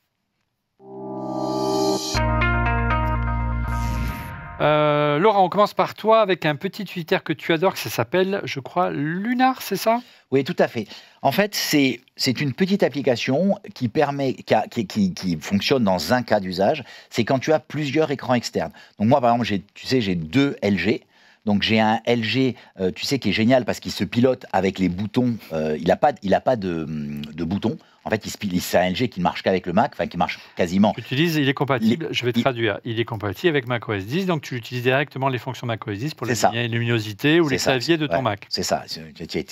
Laurent, on commence par toi avec un petit utilitaire que tu adores, que ça s'appelle, je crois, Lunar, c'est ça? Oui, tout à fait. En fait, c'est une petite application qui fonctionne dans un cas d'usage. C'est quand tu as plusieurs écrans externes. Donc moi, par exemple, j'ai 2 LG. Donc j'ai un LG, tu sais, qui est génial parce qu'il se pilote avec les boutons. Il n'a pas de boutons. En fait, c'est un LG qui ne marche qu'avec le Mac, enfin qui marche quasiment. Tu utilises, il est compatible, je vais traduire, il est compatible avec macOS 10, donc tu utilises directement les fonctions macOS 10 pour la luminosité ou les claviers de ton Mac. C'est ça,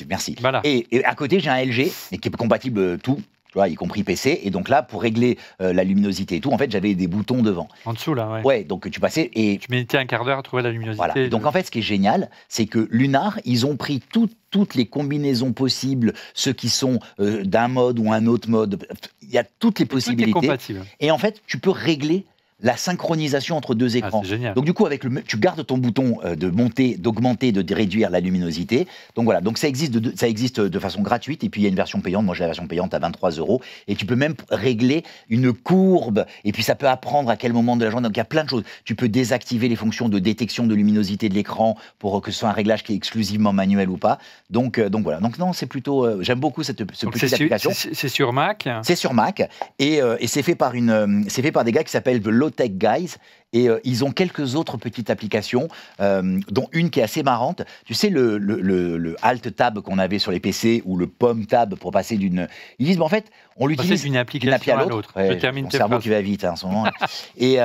merci. Voilà. Et à côté, j'ai un LG qui est compatible tout. Tu vois, y compris PC, et donc là, pour régler la luminosité et tout, en fait, j'avais des boutons devant. En dessous, là, ouais. Ouais, donc tu passais et... Tu mettais un quart d'heure à trouver la luminosité. Voilà. Donc en fait, ce qui est génial, c'est que Lunar, ils ont pris toutes les combinaisons possibles, ceux qui sont d'un mode ou un autre mode, il y a toutes les possibilités. Tout est compatible. Et en fait, tu peux régler la synchronisation entre 2 écrans. C'est génial. Donc du coup, tu gardes ton bouton de monter, d'augmenter, de réduire la luminosité. Donc voilà, donc ça existe de façon gratuite, et puis il y a une version payante. Moi, j'ai la version payante à 23 €, et tu peux même régler une courbe, et puis ça peut apprendre à quel moment de la journée. Donc il y a plein de choses. Tu peux désactiver les fonctions de détection de luminosité de l'écran pour que ce soit un réglage qui est exclusivement manuel ou pas. Donc voilà. Donc non, c'est plutôt... j'aime beaucoup cette petite application. C'est sur Mac. C'est sur Mac, et c'est fait par des gars qui s'appellent The Low Tech Guys, et ils ont quelques autres petites applications, dont une qui est assez marrante. Tu sais, le Alt Tab qu'on avait sur les PC, ou le Pomme Tab pour passer d'une... Ils disent, en fait, on l'utilise d'une application à l'autre. Ouais, mon cerveau qui va vite en ce moment. et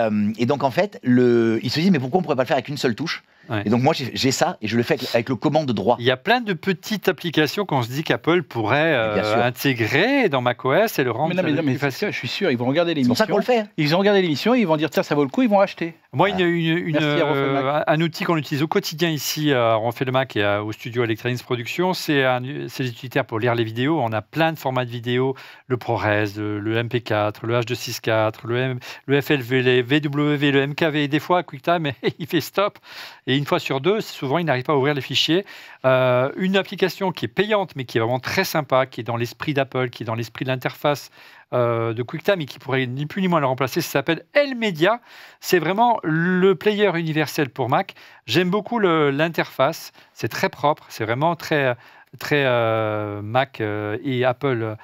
donc, en fait, ils se disent, mais pourquoi on ne pourrait pas le faire avec une seule touche? Ouais. Et donc moi j'ai ça, et je le fais avec le commande droit. Il y a plein de petites applications qu'on se dit qu'Apple pourrait intégrer dans macOS et le rendre mais plus facile. je suis sûr, ils vont regarder l'émission. C'est pour ça qu'on le fait. Ils ont regardé l'émission, ils vont dire tiens, ça vaut le coup, ils vont acheter. Moi, un outil qu'on utilise au quotidien ici, on fait le Mac et au studio Electronics Production, c'est les utilitaires pour lire les vidéos. On a plein de formats de vidéos, le ProRes, le MP4, le H264, le FLV, le VW, le MKV. Des fois, QuickTime, il fait stop. Et une fois sur deux, souvent, il n'arrive pas à ouvrir les fichiers. Une application qui est payante, mais qui est vraiment très sympa, qui est dans l'esprit d'Apple, qui est dans l'esprit de l'interface de QuickTime et qui pourrait ni plus ni moins le remplacer, ça s'appelle Elmedia. C'est vraiment le player universel pour Mac. J'aime beaucoup l'interface, c'est très propre, c'est vraiment très Mac et Apple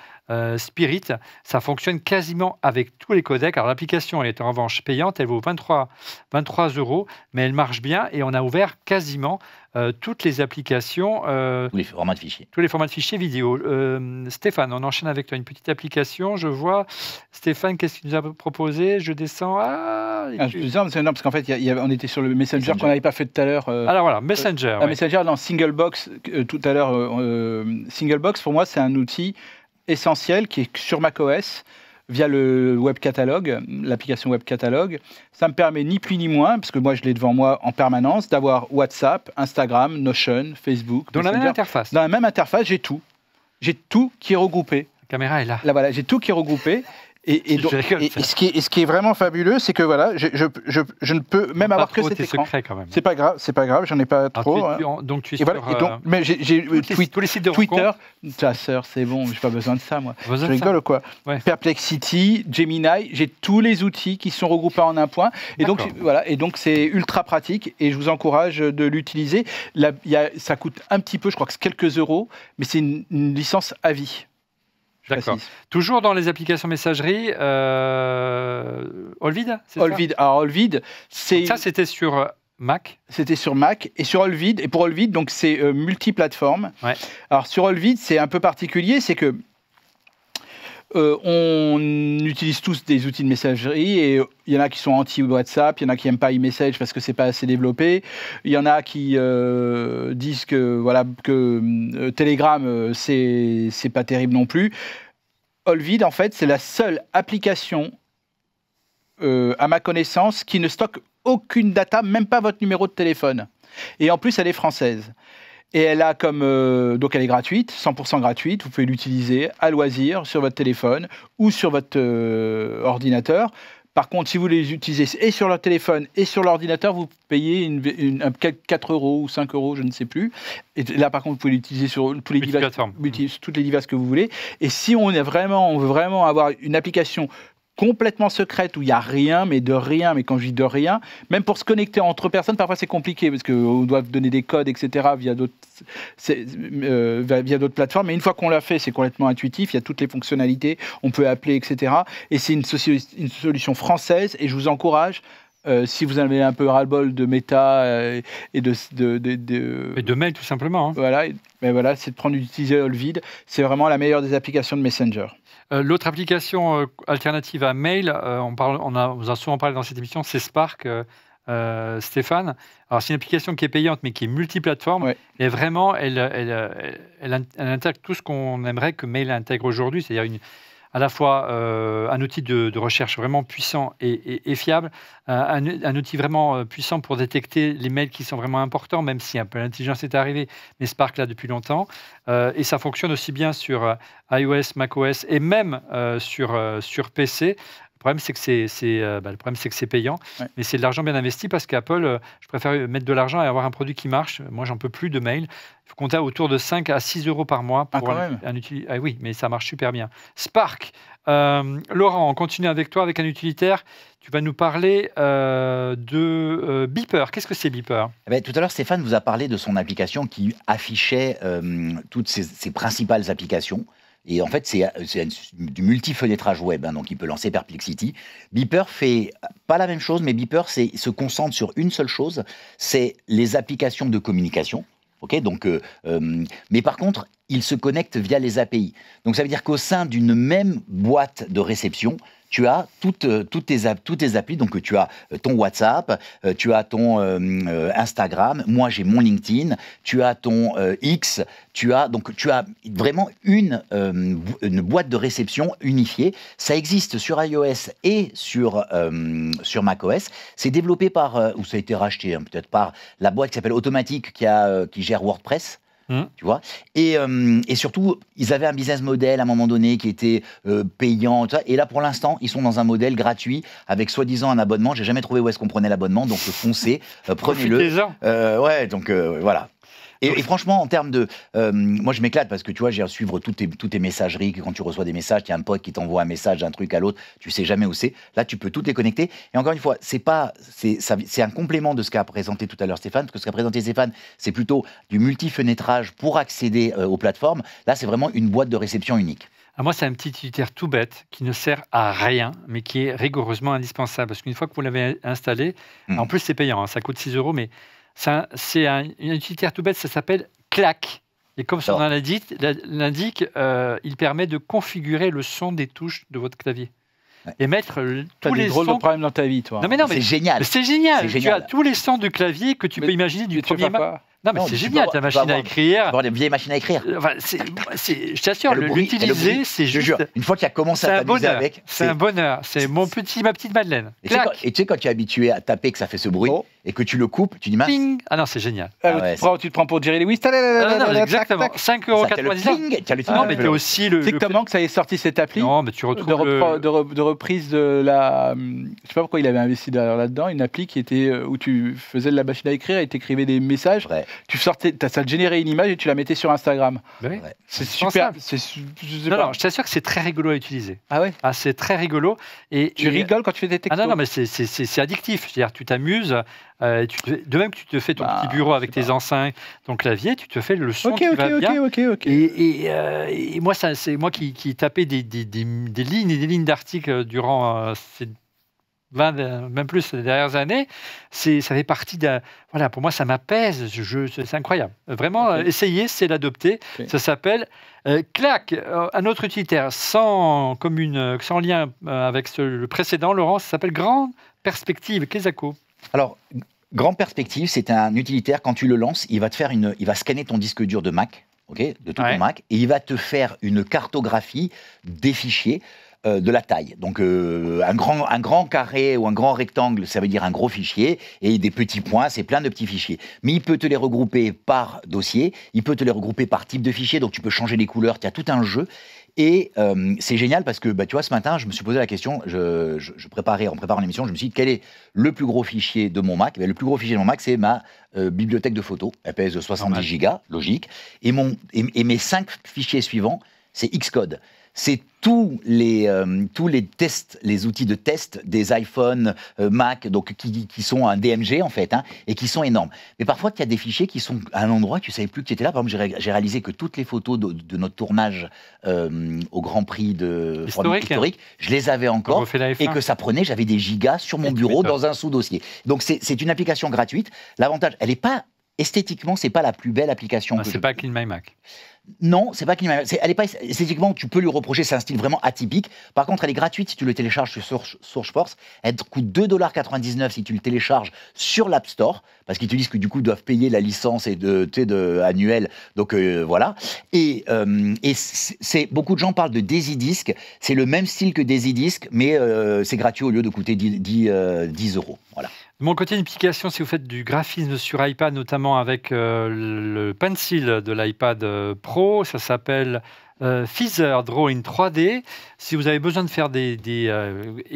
Spirit. Ça fonctionne quasiment avec tous les codecs. Alors l'application, elle est en revanche payante, elle vaut 23 €, mais elle marche bien et on a ouvert quasiment toutes les applications. Tous les formats de fichiers. Tous les formats de fichiers vidéo. Stéphane, on enchaîne avec toi une petite application. Je vois, Stéphane, qu'est-ce qu'il nous a proposé? Je descends. Parce qu'en fait, on était sur le Messenger qu'on n'avait pas fait tout à l'heure. Alors voilà, Messenger. Messenger dans Singlebox, tout à l'heure. Singlebox, pour moi, c'est un outil essentiel qui est sur macOS via le web catalogue, l'application web catalogue. Ça me permet ni plus ni moins, parce que moi je l'ai devant moi en permanence, d'avoir WhatsApp, Instagram, Notion, Facebook. Dans la même interface. Dans la même interface, j'ai tout. J'ai tout qui est regroupé. La caméra est là. Là voilà, j'ai tout qui est regroupé. Et ce qui est vraiment fabuleux, c'est que voilà, je ne peux même avoir que cet écran. Secret quand même. C'est pas grave, j'en ai pas trop. Donc tu es sur. Mais j'ai tous les sites de Twitter, ta sœur, c'est bon, j'ai pas besoin de ça moi. Je rigole ou quoi? Ouais. Perplexity, Gemini, j'ai tous les outils qui sont regroupés en un point. Et donc voilà, et donc c'est ultra pratique et je vous encourage de l'utiliser. Ça coûte un petit peu, je crois que c'est quelques euros, mais c'est une licence à vie. D'accord. Toujours dans les applications messagerie, Olvid, c'est Olvid. Alors Olvid, c'est... Ça, c'était sur Mac. C'était sur Mac et sur Olvid. Et pour Olvid, donc c'est multiplateforme. Ouais. Alors sur Olvid, c'est un peu particulier, c'est que on utilise tous des outils de messagerie et il y en a qui sont anti-WhatsApp, il y en a qui n'aiment pas iMessage parce que c'est pas assez développé, il y en a qui disent que Telegram c'est pas terrible non plus. Olvid en fait c'est la seule application à ma connaissance qui ne stocke aucune data, même pas votre numéro de téléphone. Et en plus elle est française. Et elle a donc elle est gratuite, 100% gratuite. Vous pouvez l'utiliser à loisir sur votre téléphone ou sur votre ordinateur. Par contre, si vous les utilisez et sur leur téléphone et sur l'ordinateur, vous payez 4 € ou 5 €, je ne sais plus. Et là, par contre, vous pouvez l'utiliser sur tous les toutes les devices que vous voulez. Et si on veut vraiment avoir une application complètement secrète où il n'y a rien, mais quand je dis de rien, même pour se connecter entre personnes, parfois c'est compliqué parce qu'on doit donner des codes, etc. via d'autres plateformes. Mais une fois qu'on l'a fait, c'est complètement intuitif. Il y a toutes les fonctionnalités, on peut appeler, etc. Et c'est une solution française et je vous encourage. Si vous avez un peu ras-le-bol de Meta et de mail tout simplement. Hein. Voilà, c'est d'utiliser Olvid. C'est vraiment la meilleure des applications de Messenger. L'autre application alternative à mail, on a souvent parlé dans cette émission, c'est Spark, Stéphane. Alors c'est une application qui est payante mais qui est multiplateforme. Ouais. Et vraiment, elle intègre tout ce qu'on aimerait que mail intègre aujourd'hui, c'est-à-dire à la fois un outil de recherche vraiment puissant et fiable, un outil vraiment puissant pour détecter les mails qui sont vraiment importants, même si un peu l'intelligence est arrivée, mais Spark là depuis longtemps. Et ça fonctionne aussi bien sur iOS, macOS et même sur PC. Le problème, c'est que c'est payant, ouais. Mais c'est de l'argent bien investi parce qu'Apple, je préfère mettre de l'argent et avoir un produit qui marche. Moi, j'en peux plus de mails. Il faut compter autour de 5 à 6 € par mois pour un utilitaire. Ah oui, mais ça marche super bien. Spark. Laurent, on continue avec toi avec un utilitaire. Tu vas nous parler de Beeper. Qu'est-ce que c'est Beeper ? Tout à l'heure, Stéphane vous a parlé de son application qui affichait toutes ses principales applications. Et en fait, c'est du multi-fenêtrage web, hein, donc il peut lancer Perplexity. Beeper fait pas la même chose, mais Beeper se concentre sur une seule chose, c'est les applications de communication. Okay, donc, mais par contre, il se connecte via les API. Donc ça veut dire qu'au sein d'une même boîte de réception, tu as toutes tes applis. Donc, tu as ton WhatsApp, tu as ton Instagram. Moi, j'ai mon LinkedIn. Tu as ton X. Tu as vraiment une boîte de réception unifiée. Ça existe sur iOS et sur macOS. C'est développé ou ça a été racheté peut-être par la boîte qui s'appelle Automatic qui gère WordPress. Tu vois, et surtout, ils avaient un business model à un moment donné qui était payant, tout ça. Et là, pour l'instant, ils sont dans un modèle gratuit avec soi-disant un abonnement. J'ai jamais trouvé où est-ce qu'on prenait l'abonnement, donc foncez, prenez-le. Ouais, donc voilà. Et franchement, en termes de... moi, je m'éclate parce que, tu vois, j'ai à suivre toutes tes messageries. Quand tu reçois des messages, il y a un pote qui t'envoie un message d'un truc à l'autre, tu sais jamais où c'est. Là, tu peux toutes les connecter. Et encore une fois, c'est un complément de ce qu'a présenté tout à l'heure Stéphane, parce que ce qu'a présenté Stéphane, c'est plutôt du multi-fenêtrage pour accéder aux plateformes. Là, c'est vraiment une boîte de réception unique. Alors moi, c'est un petit utilitaire tout bête qui ne sert à rien, mais qui est rigoureusement indispensable. Parce qu'une fois que vous l'avez installé, en plus, c'est payant, hein, ça coûte 6 €, mais... C'est un utilitaire tout bête, ça s'appelle Clack. Et comme son nom l'indique, il permet de configurer le son des touches de votre clavier. Ouais. Et mettre tous les sons... drôles de problèmes dans ta vie, toi. Non, mais c'est génial. C'est génial. Tu as tous les sons du clavier que tu peux imaginer du premier... Non, mais c'est génial, ta machine à écrire. Avoir des vieilles machines à écrire. Enfin, je t'assure, l'utiliser, c'est juste... Une fois que tu as commencé à t'amuser avec... C'est un bonheur. C'est ma petite Madeleine. Et tu sais, quand tu es habitué à taper que ça fait ce bruit, et que tu le coupes, tu dis mince. Ah non, c'est génial. Tu te prends pour Jerry Lewis. Exactement. 5,99 €. Non, mais tu as aussi le... Tu sais comment que ça est sorti cette appli de reprise de la... Je ne sais pas pourquoi il avait investi là-dedans, une appli qui était où tu faisais de la machine à écrire et tu écrivais des messages. Tu sortais, ça te générait une image et tu la mettais sur Instagram. Oui. C'est super. Non, je t'assure que c'est très rigolo à utiliser. Ah ouais. C'est très rigolo. Tu rigoles quand tu fais des textos. Ah non, mais c'est addictif. C'est-à-dire, tu t'amuses. De même que tu te fais ton petit bureau avec tes enceintes, ton clavier, tu te fais le son qui va bien. Et moi, c'est moi qui tapais des lignes et des lignes d'articles durant ces 20, même plus les dernières années, ça fait partie d'un... Voilà, pour moi, ça m'apaise, c'est incroyable. Vraiment, essayez, c'est l'adopter. Ça s'appelle Clack, un autre utilitaire sans lien avec le précédent, Laurent, ça s'appelle Grande Perspective. Kesako. Alors, Grande Perspective, c'est un utilitaire, quand tu le lances, il va scanner ton disque dur de Mac, de tout ton Mac, et il va te faire une cartographie des fichiers de la taille. Donc, un grand carré ou un grand rectangle, ça veut dire un gros fichier, et des petits points, c'est plein de petits fichiers. Mais il peut te les regrouper par dossier, il peut te les regrouper par type de fichier, donc tu peux changer les couleurs, tu as tout un jeu. Et c'est génial parce que, tu vois, ce matin, je me suis posé la question, en préparant l'émission, je me suis dit, quel est le plus gros fichier de mon Mac ? Le plus gros fichier de mon Mac, c'est ma bibliothèque de photos. Elle pèse 70 gigas, logique. Et mes 5 fichiers suivants, c'est Xcode. C'est tous les tests, les outils de test des iPhone, Mac, donc qui sont un DMG en fait, et qui sont énormes. Mais parfois, il y a des fichiers qui sont à un endroit, tu ne savais plus que tu étais là. Par exemple, j'ai réalisé que toutes les photos de notre tournage au Grand Prix de historique, je les avais encore, et que ça prenait, j'avais des gigas sur mon bureau dans un sous-dossier. Donc c'est une application gratuite. L'avantage, elle n'est pas... Esthétiquement, c'est pas la plus belle application. C'est pas Clean My Mac. Non, c'est pas Clean My Mac. Elle est pas esthétiquement, tu peux lui reprocher, c'est un style vraiment atypique. Par contre, elle est gratuite si tu le télécharges sur SourceForge. Elle te coûte 2,99 $ si tu le télécharges sur l'App Store, parce qu'ils te disent que du coup, ils doivent payer la licence annuelle. Donc voilà. Et beaucoup de gens parlent de DaisyDisk. C'est le même style que DaisyDisk, mais c'est gratuit au lieu de coûter 10 €. Voilà. De mon côté, une application, si vous faites du graphisme sur iPad, notamment avec le pencil de l'iPad Pro, ça s'appelle Feather Draw in 3D. Si vous avez besoin de faire et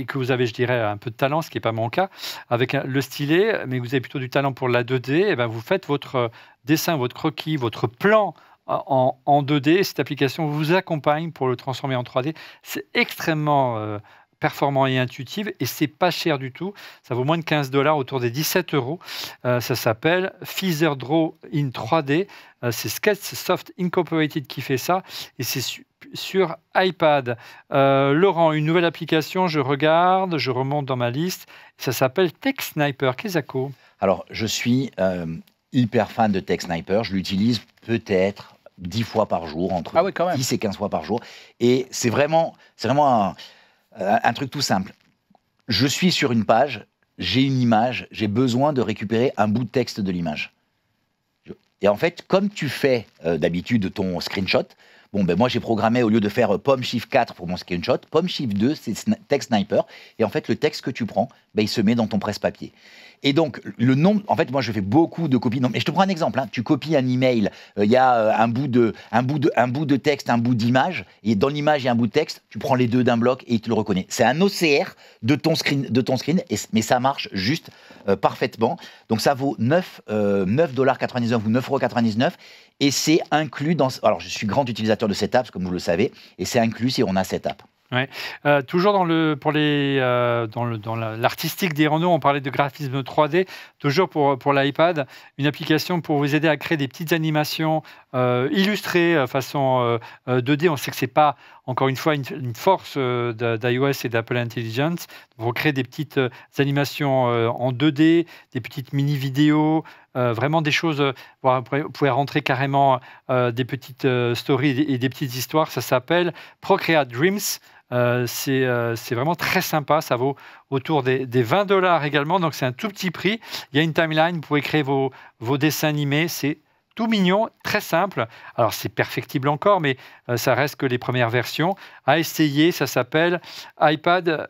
que vous avez, je dirais, un peu de talent, ce qui n'est pas mon cas, avec le stylet, mais que vous avez plutôt du talent pour la 2D, et ben vous faites votre dessin, votre croquis, votre plan en 2D. Cette application vous accompagne pour le transformer en 3D. C'est extrêmement... performant et intuitive, et c'est pas cher du tout. Ça vaut moins de 15 $, autour des 17 €. Ça s'appelle Feather Draw in 3D. C'est Sketchsoft Incorporated qui fait ça, et c'est sur iPad. Laurent, une nouvelle application, je remonte dans ma liste. Ça s'appelle TechSniper. Kesako. Alors, je suis hyper fan de TechSniper. Je l'utilise peut-être 10 fois par jour, entre 10 et 15 fois par jour. Et c'est vraiment Un truc tout simple. Je suis sur une page, j'ai une image, j'ai besoin de récupérer un bout de texte de l'image. Et en fait, comme tu fais d'habitude ton screenshot, bon, ben moi j'ai programmé, au lieu de faire pomme chiffre 4 pour mon screenshot, pomme chiffre 2, c'est texte sniper. Et en fait, le texte que tu prends, ben, il se met dans ton presse-papier. Et donc, le nombre, en fait, moi je fais beaucoup de copies. Non, mais je te prends un exemple, hein. Tu copies un email, il y a un bout de texte, un bout d'image, et dans l'image il y a un bout de texte, tu prends les deux d'un bloc et tu le reconnais. C'est un OCR de ton screen, mais ça marche juste parfaitement. Donc ça vaut 9,99 ou 9,99 €, et c'est inclus dans... Alors je suis grand utilisateur de cette app, comme vous le savez, et c'est inclus si on a cette app. Ouais. Toujours dans l'artistique des Renault, on parlait de graphisme 3D. Toujours pour l'iPad, une application pour vous aider à créer des petites animations illustrées façon 2D. On sait que c'est pas, encore une fois, une force d'iOS et d'Apple Intelligence. Vous créez des petites animations en 2D, des petites mini-vidéos, vraiment des choses. Vous pouvez rentrer carrément des petites stories et des petites histoires. Ça s'appelle Procreate Dreams. C'est vraiment très sympa, ça vaut autour des 20 $ également, donc c'est un tout petit prix. Il y a une timeline, vous pouvez créer vos dessins animés, c'est tout mignon, très simple. Alors c'est perfectible encore, mais ça reste que les premières versions. À essayer, ça s'appelle iPad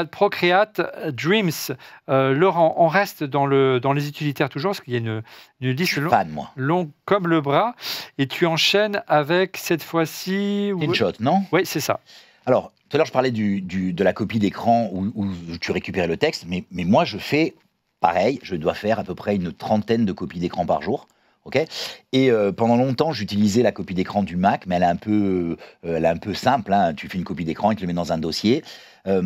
Procreate Dreams. Laurent, on reste dans les utilitaires toujours, parce qu'il y a une liste longue comme le bras, et tu enchaînes avec cette fois-ci... Screenshot, non? Oui, c'est ça. Alors, tout à l'heure, je parlais de la copie d'écran où tu récupères le texte, mais moi, je fais pareil. Je dois faire à peu près une trentaine de copies d'écran par jour. Okay, et pendant longtemps, j'utilisais la copie d'écran du Mac, mais elle est un peu simple. Hein. Tu fais une copie d'écran et tu le mets dans un dossier.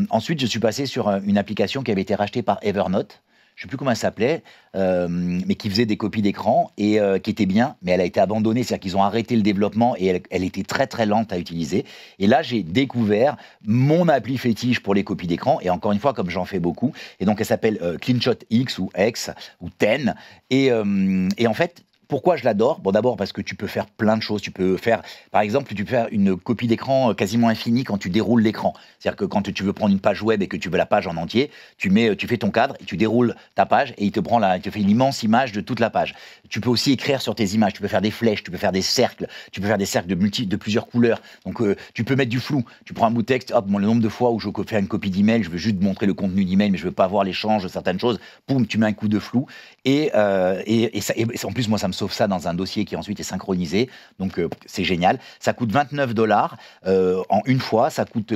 Ensuite, je suis passé sur une application qui avait été rachetée par Evernote. Je ne sais plus comment elle s'appelait, mais qui faisait des copies d'écran et qui était bien, mais elle a été abandonnée, c'est-à-dire qu'ils ont arrêté le développement et elle était très très lente à utiliser. Et là, j'ai découvert mon appli fétiche pour les copies d'écran, et encore une fois, comme j'en fais beaucoup, et donc elle s'appelle CleanShot X ou X ou 10, et en fait, pourquoi je l'adore? Bon, d'abord parce que tu peux faire plein de choses. Tu peux faire, par exemple, tu peux faire une copie d'écran quasiment infinie quand tu déroules l'écran. C'est-à-dire que quand tu veux prendre une page web et que tu veux la page en entier, tu fais ton cadre et tu déroules ta page et il te fait une immense image de toute la page. Tu peux aussi écrire sur tes images. Tu peux faire des flèches, tu peux faire des cercles, tu peux faire des cercles de plusieurs couleurs. Donc, tu peux mettre du flou. Tu prends un bout de texte, hop, le nombre de fois où je veux faire une copie d'email, je veux juste montrer le contenu d'email, mais je veux pas voir l'échange de certaines choses. Poum, tu mets un coup de flou et en plus, moi, ça me sauve ça dans un dossier qui ensuite est synchronisé, donc c'est génial. Ça coûte 29 $ en une fois, ça coûte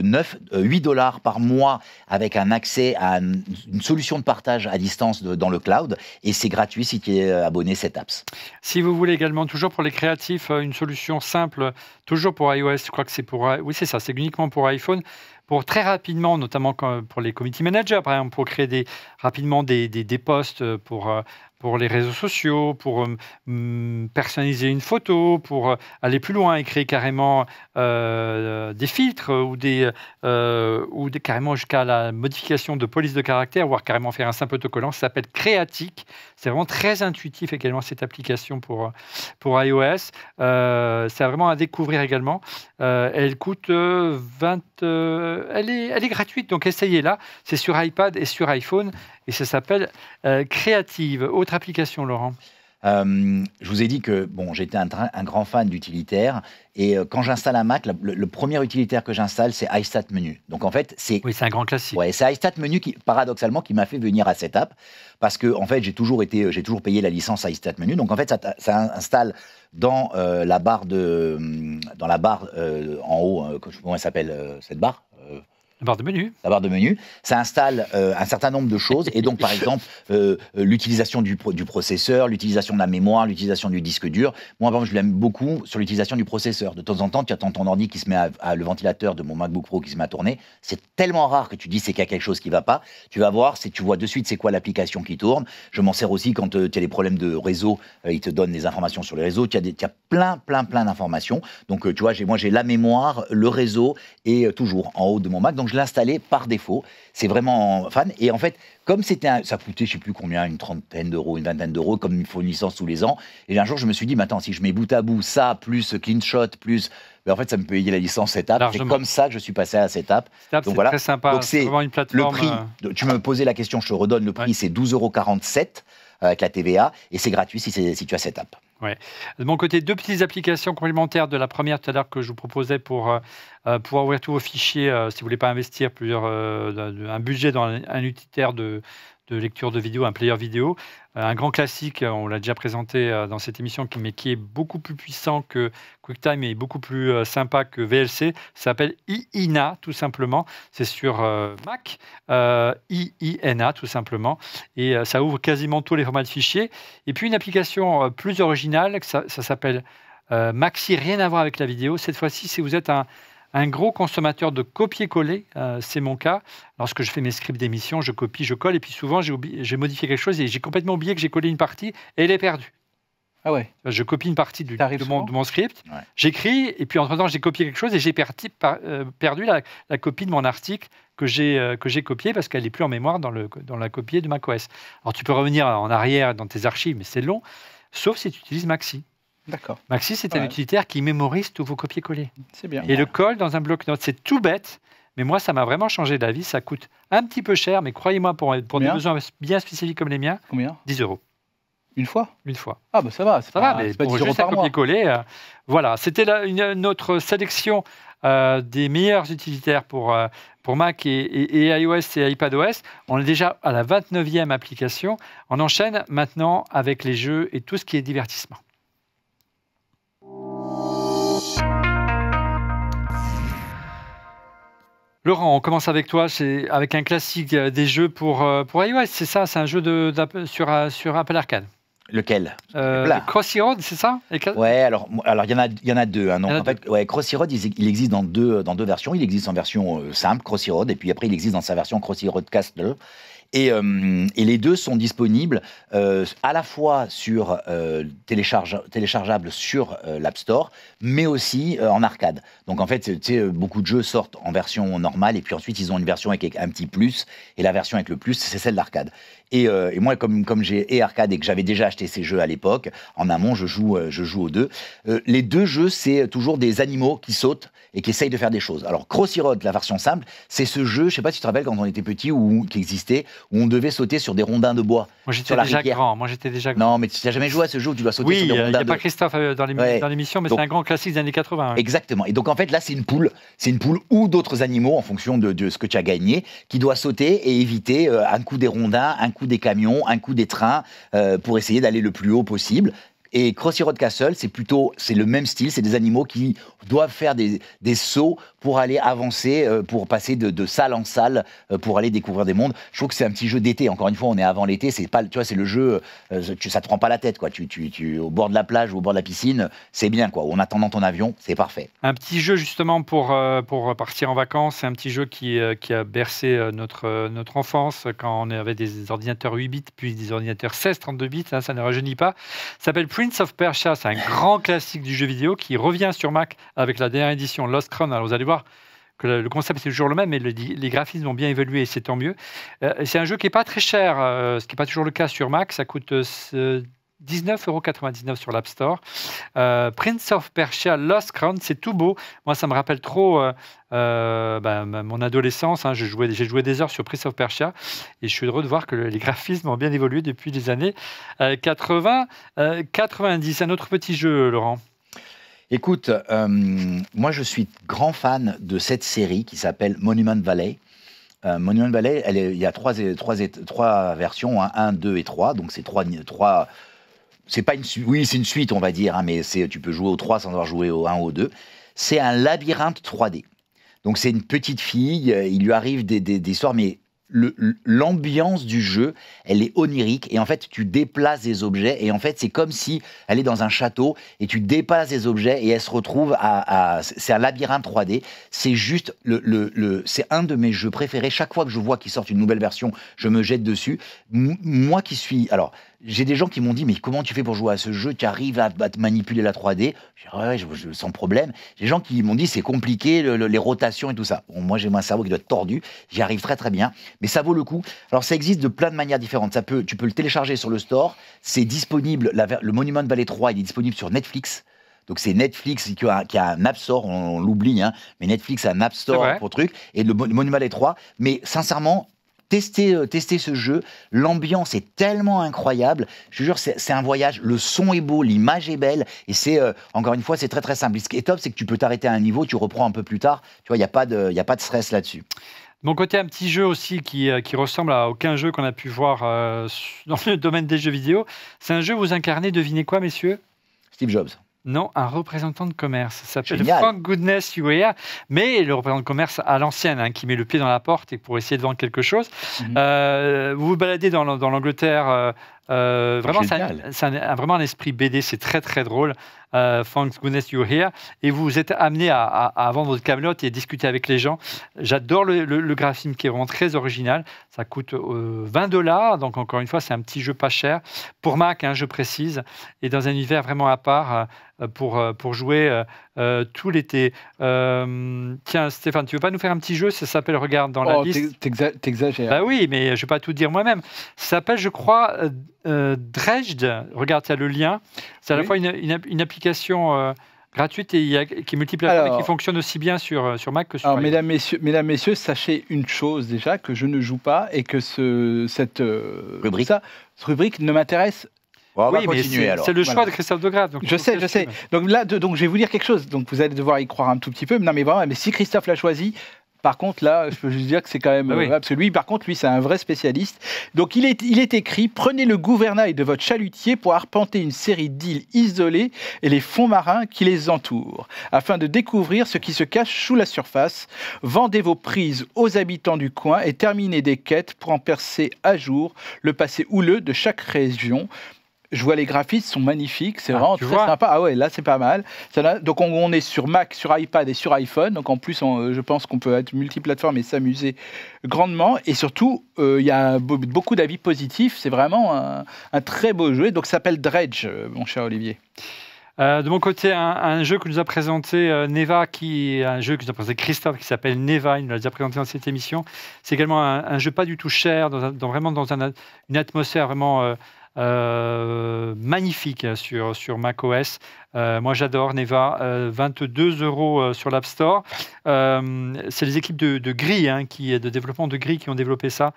8 $ par mois avec un accès à une solution de partage à distance dans le cloud, et c'est gratuit si tu es abonné cette apps. Si vous voulez également, toujours pour les créatifs, une solution simple, toujours pour iOS, je crois que c'est pour... Oui, c'est ça, c'est uniquement pour iPhone. Pour très rapidement, notamment pour les community managers, par exemple, pour créer rapidement des posts pour les réseaux sociaux, pour personnaliser une photo, pour aller plus loin et créer carrément des filtres ou carrément jusqu'à la modification de police de caractère, voire carrément faire un simple autocollant. Ça s'appelle Creatic. C'est vraiment très intuitif également, cette application pour iOS. C'est vraiment à découvrir également. Elle coûte elle est gratuite, donc essayez-la. C'est sur iPad et sur iPhone et ça s'appelle Creative. Autre application, Laurent? Je vous ai dit que j'étais un grand fan d'utilitaires, et quand j'installe un Mac, le premier utilitaire que j'installe, c'est iStatMenu. Donc en fait, c'est un grand classique. Ouais, c'est iStatMenu qui, paradoxalement, qui m'a fait venir à cette app, parce que en fait, j'ai toujours payé la licence iStatMenu. Donc en fait, ça installe dans la barre en haut, comment elle s'appelle cette barre? La barre de menu. La barre de menu. Ça installe un certain nombre de choses. Et donc, par exemple, l'utilisation du processeur, l'utilisation de la mémoire, l'utilisation du disque dur. Moi, par exemple, je l'aime beaucoup sur l'utilisation du processeur. De temps en temps, tu attends ton ordi qui se met le ventilateur de mon MacBook Pro qui se met à tourner. C'est tellement rare que tu dis c'est qu'il y a quelque chose qui ne va pas. Tu vas voir, tu vois de suite c'est quoi l'application qui tourne. Je m'en sers aussi quand tu as des problèmes de réseau. Il te donne des informations sur les réseaux. Tu as plein d'informations. Donc, tu vois, moi, j'ai la mémoire, le réseau et toujours en haut de mon Mac. Donc, je l'installais par défaut. C'est vraiment fan. Et en fait, comme ça coûtait, je sais plus combien, une trentaine d'euros, une vingtaine d'euros, comme il faut une licence tous les ans. Et un jour, je me suis dit, mais attends, si je mets bout à bout ça, plus CleanShot, plus... Ben en fait, ça me payait la licence Setup. C'est comme ça que je suis passé à Setup. Donc voilà. Très sympa. Donc c'est vraiment une plateforme. Le prix, tu me posais la question, je te redonne le prix, c'est 12,47 € avec la TVA. Et c'est gratuit si tu as Setup. Ouais. De mon côté, 2 petites applications complémentaires de la première tout à l'heure que je vous proposais pour pouvoir ouvrir tous vos fichiers si vous ne voulez pas investir un budget dans un utilitaire de lecture de vidéo, un player vidéo. Un grand classique, on l'a déjà présenté dans cette émission, mais qui est beaucoup plus puissant que QuickTime et beaucoup plus sympa que VLC. Ça s'appelle iINA, tout simplement. C'est sur Mac, iINA, tout simplement. Et ça ouvre quasiment tous les formats de fichiers. Et puis une application plus originale, ça s'appelle Maxi, rien à voir avec la vidéo. Cette fois-ci, si vous êtes un gros consommateur de copier-coller, c'est mon cas. Lorsque je fais mes scripts d'émission, je copie, je colle, et puis souvent, j'ai modifié quelque chose et j'ai complètement oublié que j'ai collé une partie et elle est perdue. Ah ouais. Je copie une partie de mon script, ouais. J'écris, et puis entre-temps, j'ai copié quelque chose et j'ai perdu la copie de mon article que j'ai copié parce qu'elle n'est plus en mémoire dans la copie de macOS. Alors, tu peux revenir en arrière dans tes archives, mais c'est long, sauf si tu utilises Maxi. D'accord. Maxi, c'est un utilitaire qui mémorise tous vos copier-coller. C'est bien. Et le colle dans un bloc-notes. C'est tout bête, mais moi, ça m'a vraiment changé la vie. Ça coûte un petit peu cher, mais croyez-moi, pour des besoins bien spécifiques comme les miens, combien ? 10 €. Une fois ? Une fois. Ah, bah ça va. Ça va, mais pas pour 10 € juste par mois. copier-coller. Voilà, c'était notre sélection des meilleurs utilitaires pour Mac et iOS et iPadOS. On est déjà à la 29e application. On enchaîne maintenant avec les jeux et tout ce qui est divertissement. Laurent, on commence avec toi, c'est avec un classique des jeux pour iOS, c'est ça? C'est un jeu sur Apple Arcade. Lequel? Crossy Road, c'est ça? Ouais, alors il y en a deux. Hein. Donc, en fait, ouais, Crossy Road, il existe dans deux versions. Il existe en version simple, Crossy Road, et puis après, il existe dans sa version Crossy Road Castle. Et les deux sont disponibles à la fois sur téléchargeables sur l'App Store, mais aussi en arcade. Donc en fait, beaucoup de jeux sortent en version normale, et puis ensuite ils ont une version avec un petit plus, et la version avec le plus, c'est celle d'arcade. Et moi, comme j'ai arcade et que j'avais déjà acheté ces jeux à l'époque, en amont, je joue aux deux. Les deux jeux, c'est toujours des animaux qui sautent et qui essayent de faire des choses. Alors, Crossy Road, la version simple, c'est ce jeu, je ne sais pas si tu te rappelles quand on était petit, qui existait, où on devait sauter sur des rondins de bois. Moi, j'étais déjà grand. Non, mais tu n'as jamais joué à ce jeu où tu dois sauter sur des rondins de bois. Oui, il n'y a pas Christophe dans l'émission, mais c'est un grand classique des années 80. Exactement. Et donc, en fait, là, c'est une poule ou d'autres animaux, en fonction de ce que tu as gagné, qui doit sauter et éviter un coup des rondins, un coup des camions, un coup des trains, pour essayer d'aller le plus haut possible. Et Crossy Road Castle, c'est le même style, c'est des animaux qui doivent faire des sauts pour aller avancer, pour passer de salle en salle, pour aller découvrir des mondes. Je trouve que c'est un petit jeu d'été. Encore une fois, on est avant l'été, c'est pas, tu vois, c'est le jeu, ça te prend pas la tête, quoi. Tu au bord de la plage ou au bord de la piscine, c'est bien, quoi. En attendant ton avion, c'est parfait. Un petit jeu justement pour partir en vacances. C'est un petit jeu qui a bercé notre enfance quand on avait des ordinateurs 8 bits, puis des ordinateurs 16-32 bits. Hein, ça ne rajeunit pas. Ça s'appelle Prince of Persia. C'est un grand classique du jeu vidéo qui revient sur Mac avec la dernière édition Lost Crown. Alors vous allez voir que le concept est toujours le même, mais les graphismes ont bien évolué et c'est tant mieux. C'est un jeu qui n'est pas très cher, ce qui n'est pas toujours le cas sur Mac. Ça coûte 19,99 € sur l'App Store. Prince of Persia Lost Crown, c'est tout beau. Moi, ça me rappelle trop mon adolescence. Hein. J'ai joué des heures sur Prince of Persia et je suis heureux de voir que les graphismes ont bien évolué depuis les années 80, 90. Un autre petit jeu, Laurent. Écoute, moi je suis grand fan de cette série qui s'appelle Monument Valley. Monument Valley, il y a trois versions, hein, 1, 2 et 3, donc c'est trois. C'est pas une suite, oui, c'est une suite, on va dire, hein, mais tu peux jouer au 3 sans avoir joué au 1 ou au 2. C'est un labyrinthe 3D. Donc c'est une petite fille, il lui arrive des histoires, mais l'ambiance du jeu, elle est onirique et en fait tu déplaces des objets et en fait c'est comme si elle est dans un château et tu déplaces des objets et elle se retrouve c'est un labyrinthe 3D. C'est juste c'est un de mes jeux préférés. Chaque fois que je vois qu'il sort une nouvelle version, je me jette dessus. Moi qui suis, alors j'ai des gens qui m'ont dit, mais comment tu fais pour jouer à ce jeu? Tu arrives à te manipuler la 3D? Je dis, ouais, sans problème. J'ai des gens qui m'ont dit, c'est compliqué, les rotations et tout ça. Bon, moi, j'ai un cerveau qui doit être tordu. J'y arrive très, très bien. Mais ça vaut le coup. Alors, ça existe de plein de manières différentes. Tu peux le télécharger sur le store. C'est disponible. Le Monument Valley 3, il est disponible sur Netflix. Donc, c'est Netflix qui a un App Store. On l'oublie, hein. Mais Netflix a un App Store pour truc. Et le Monument Valley 3. Mais sincèrement, Tester ce jeu, l'ambiance est tellement incroyable, je te jure, c'est un voyage, le son est beau, l'image est belle, et encore une fois, c'est très très simple. Ce qui est top, c'est que tu peux t'arrêter à un niveau, tu reprends un peu plus tard, tu vois, il n'y a pas de stress là-dessus. De mon côté, un petit jeu aussi qui ressemble à aucun jeu qu'on a pu voir dans le domaine des jeux vidéo, c'est un jeu où vous incarnez, devinez quoi, messieurs? Steve Jobs. Non, un représentant de commerce. Ça s'appelle Thank Goodness You Were Here, mais le représentant de commerce à l'ancienne, hein, qui met le pied dans la porte et pour essayer de vendre quelque chose. Vous vous baladez dans l'Angleterre. Vraiment, c'est vraiment un esprit BD, c'est très très drôle. Thank Goodness You're Here, et vous êtes amené à vendre votre Camelot et discuter avec les gens. J'adore le graphisme qui est vraiment très original. Ça coûte $20, donc encore une fois, c'est un petit jeu pas cher. Pour Mac, hein, je précise, et dans un univers vraiment à part pour jouer tout l'été. Tiens, Stéphane, tu veux pas nous faire un petit jeu? Ça s'appelle, regarde dans la liste. T'exagères. Bah oui, mais je ne vais pas tout dire moi-même. Ça s'appelle, je crois, Dredged. Regarde, il y a le lien. C'est à la fois une application gratuite et qui est multiplateforme et qui fonctionne aussi bien sur Mac que sur iPhone. Mesdames, messieurs, sachez une chose déjà, que je ne joue pas et que cette rubrique ne m'intéresse. Oui, mais c'est le choix de Christophe Degrave. Je sais. Donc je vais vous dire quelque chose. Donc vous allez devoir y croire un tout petit peu. Non, mais vraiment, mais si Christophe l'a choisi, par contre, là, je peux juste dire que c'est quand même... parce que lui, par contre, c'est un vrai spécialiste. Donc, il est écrit « Prenez le gouvernail de votre chalutier pour arpenter une série d'îles isolées et les fonds marins qui les entourent, afin de découvrir ce qui se cache sous la surface. Vendez vos prises aux habitants du coin et terminez des quêtes pour en percer à jour le passé houleux de chaque région. » Je vois les graphismes sont magnifiques, c'est vraiment très sympa. Ah ouais, là c'est pas mal. Donc on est sur Mac, sur iPad et sur iPhone. Donc en plus, je pense qu'on peut être multiplateforme et s'amuser grandement. Et surtout, il y a beaucoup d'avis positifs. C'est vraiment un très beau jeu. Donc ça s'appelle Dredge, mon cher Olivier. De mon côté, un jeu que nous a présenté Neva, un jeu que nous a présenté Christophe, qui s'appelle Neva, il nous l'a déjà présenté dans cette émission. C'est également un jeu pas du tout cher, vraiment dans une atmosphère vraiment magnifique sur macOS. Moi j'adore Neva, 22 € sur l'App Store. C'est les équipes de Gris, hein, de développement de Gris qui ont développé ça.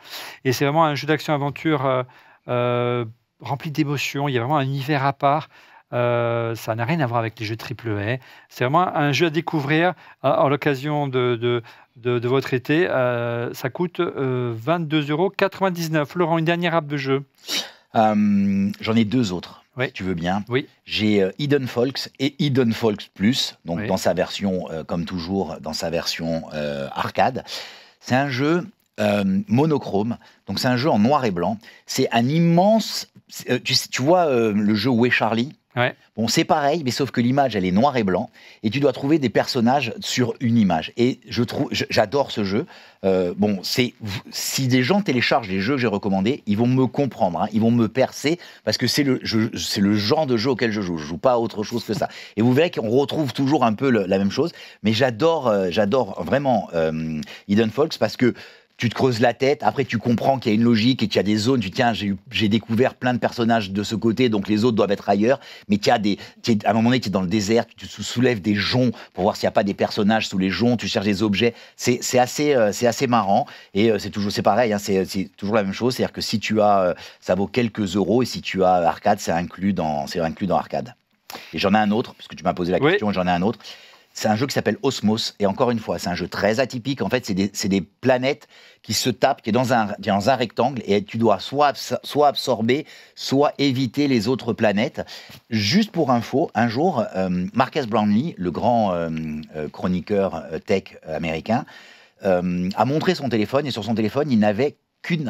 Et c'est vraiment un jeu d'action-aventure rempli d'émotions. Il y a vraiment un univers à part. Ça n'a rien à voir avec les jeux AAA. C'est vraiment un jeu à découvrir à l'occasion de votre été. Ça coûte 22,99 €. Laurent, une dernière app de jeu. J'en ai deux autres, si tu veux bien. Oui. J'ai Hidden Folks et Hidden Folks Plus, donc dans sa version, comme toujours, dans sa version arcade. C'est un jeu monochrome, donc c'est un jeu en noir et blanc. C'est un immense... tu vois le jeu Où est Charlie ? Bon, c'est pareil, mais sauf que l'image, elle est noir et blanc, et tu dois trouver des personnages sur une image. Et j'adore ce jeu. Si des gens téléchargent les jeux que j'ai recommandés, ils vont me comprendre, hein, ils vont me percer, parce que c'est le genre de jeu auquel je joue. Je joue pas à autre chose que ça. Et vous verrez qu'on retrouve toujours un peu la même chose. Mais j'adore vraiment Hidden Folks, parce que tu te creuses la tête, après tu comprends qu'il y a une logique et qu'il y a des zones, tu dis tiens, j'ai découvert plein de personnages de ce côté, donc les autres doivent être ailleurs, mais à un moment donné, tu es dans le désert, tu soulèves des joncs pour voir s'il n'y a pas des personnages sous les joncs, tu cherches des objets, c'est assez marrant, et c'est pareil, hein, c'est toujours la même chose, c'est-à-dire que si tu as, ça vaut quelques euros, et si tu as arcade, c'est inclus dans arcade. Et j'en ai un autre, puisque tu m'as posé la question, et j'en ai un autre. C'est un jeu qui s'appelle Osmos, et encore une fois, c'est un jeu très atypique. En fait, c'est des planètes qui se tapent, qui est dans un rectangle, et tu dois soit absorber, soit éviter les autres planètes. Juste pour info, un jour, Marques Brownlee, le grand chroniqueur tech américain, a montré son téléphone, et sur son téléphone, il n'avait qu'une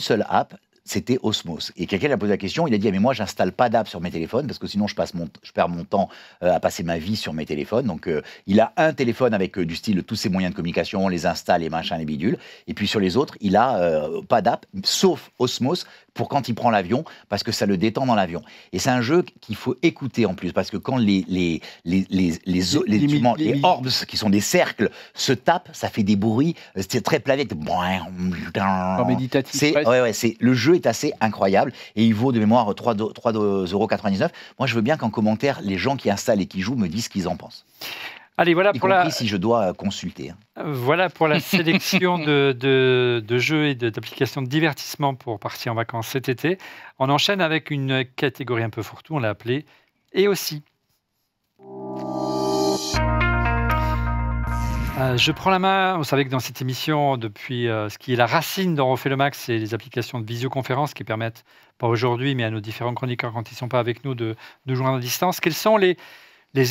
seule app. C'était Osmos. Et quelqu'un lui a posé la question, il a dit « mais moi, j'installe pas d'app sur mes téléphones parce que sinon, je perds mon temps à passer ma vie sur mes téléphones. » Donc, il a un téléphone avec du style tous ses moyens de communication, les installs, les machins, les bidules. Et puis, sur les autres, il a pas d'app, sauf Osmos, pour quand il prend l'avion, parce que ça le détend dans l'avion. Et c'est un jeu qu'il faut écouter en plus, parce que quand les orbes, qui sont des cercles, se tapent, ça fait des bruits, c'est très planète. Méditatif. Le jeu est assez incroyable, et il vaut de mémoire 3,99 €. Moi, je veux bien qu'en commentaire, les gens qui installent et qui jouent me disent ce qu'ils en pensent. Allez, voilà y compris si je dois consulter. Voilà pour la sélection de jeux et d'applications de divertissement pour partir en vacances cet été. On enchaîne avec une catégorie un peu fourre-tout, on l'a appelée « Et aussi ». Je prends la main. Vous savez que dans cette émission, depuis ce qui est la racine d'On refait le max, c'est les applications de visioconférence qui permettent, pas aujourd'hui, mais à nos différents chroniqueurs quand ils ne sont pas avec nous, de joindre à distance. Quels sont les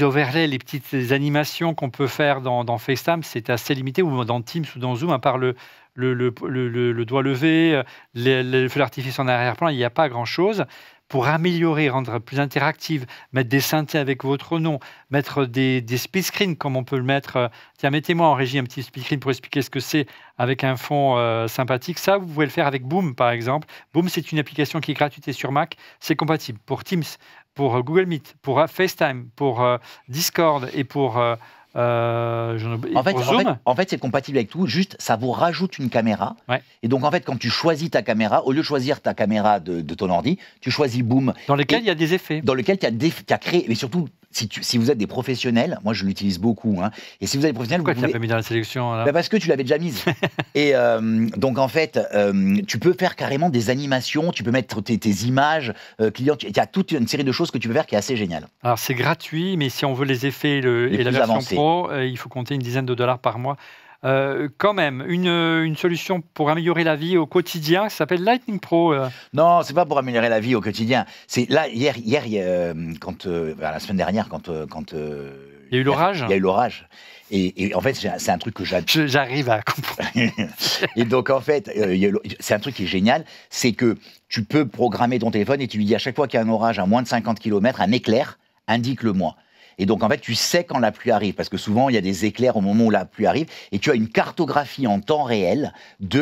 overlays, les petites animations qu'on peut faire dans FaceTime? C'est assez limité, ou dans Teams ou dans Zoom, à part le doigt levé, le feu d'artifice en arrière-plan, il n'y a pas grand-chose. Pour améliorer, rendre plus interactive, mettre des synthés avec votre nom, mettre des split screens comme on peut le mettre. Tiens, mettez-moi en régie un petit split screen pour expliquer ce que c'est avec un fond sympathique. Ça, vous pouvez le faire avec Boom, par exemple. Boom, c'est une application qui est gratuite et sur Mac. C'est compatible pour Teams, pour Google Meet, pour FaceTime, pour Discord et pour... En fait, c'est compatible avec tout, juste ça vous rajoute une caméra. Ouais. Et donc, en fait, quand tu choisis ta caméra, au lieu de choisir ta caméra de ton ordi, tu choisis Boom. Dans lequel il y a des effets. Dans lequel tu as créé, mais surtout, si vous êtes des professionnels, moi je l'utilise beaucoup, hein, et si vous êtes des professionnels, pourquoi tu l'as pas mis dans la sélection là? Parce que tu l'avais déjà mise. Et donc en fait, tu peux faire carrément des animations, tu peux mettre tes images clients, il y a toute une série de choses que tu peux faire qui est assez génial. Alors c'est gratuit, mais si on veut les effets et la version pro, il faut compter une dizaine de dollars par mois. Quand même, une solution pour améliorer la vie au quotidien, ça s'appelle Lightning Pro. Non, c'est pas pour améliorer la vie au quotidien. C'est là hier, la semaine dernière, quand il y a eu l'orage. Il y a eu l'orage. Et en fait, c'est un truc que j'adore. J'arrive à comprendre. Et donc, en fait, c'est un truc qui est génial, c'est que tu peux programmer ton téléphone et tu lui dis à chaque fois qu'il y a un orage à moins de 50 km, un éclair, indique-le-moi. Et donc, en fait, tu sais quand la pluie arrive, parce que souvent, il y a des éclairs au moment où la pluie arrive, et tu as une cartographie en temps réel de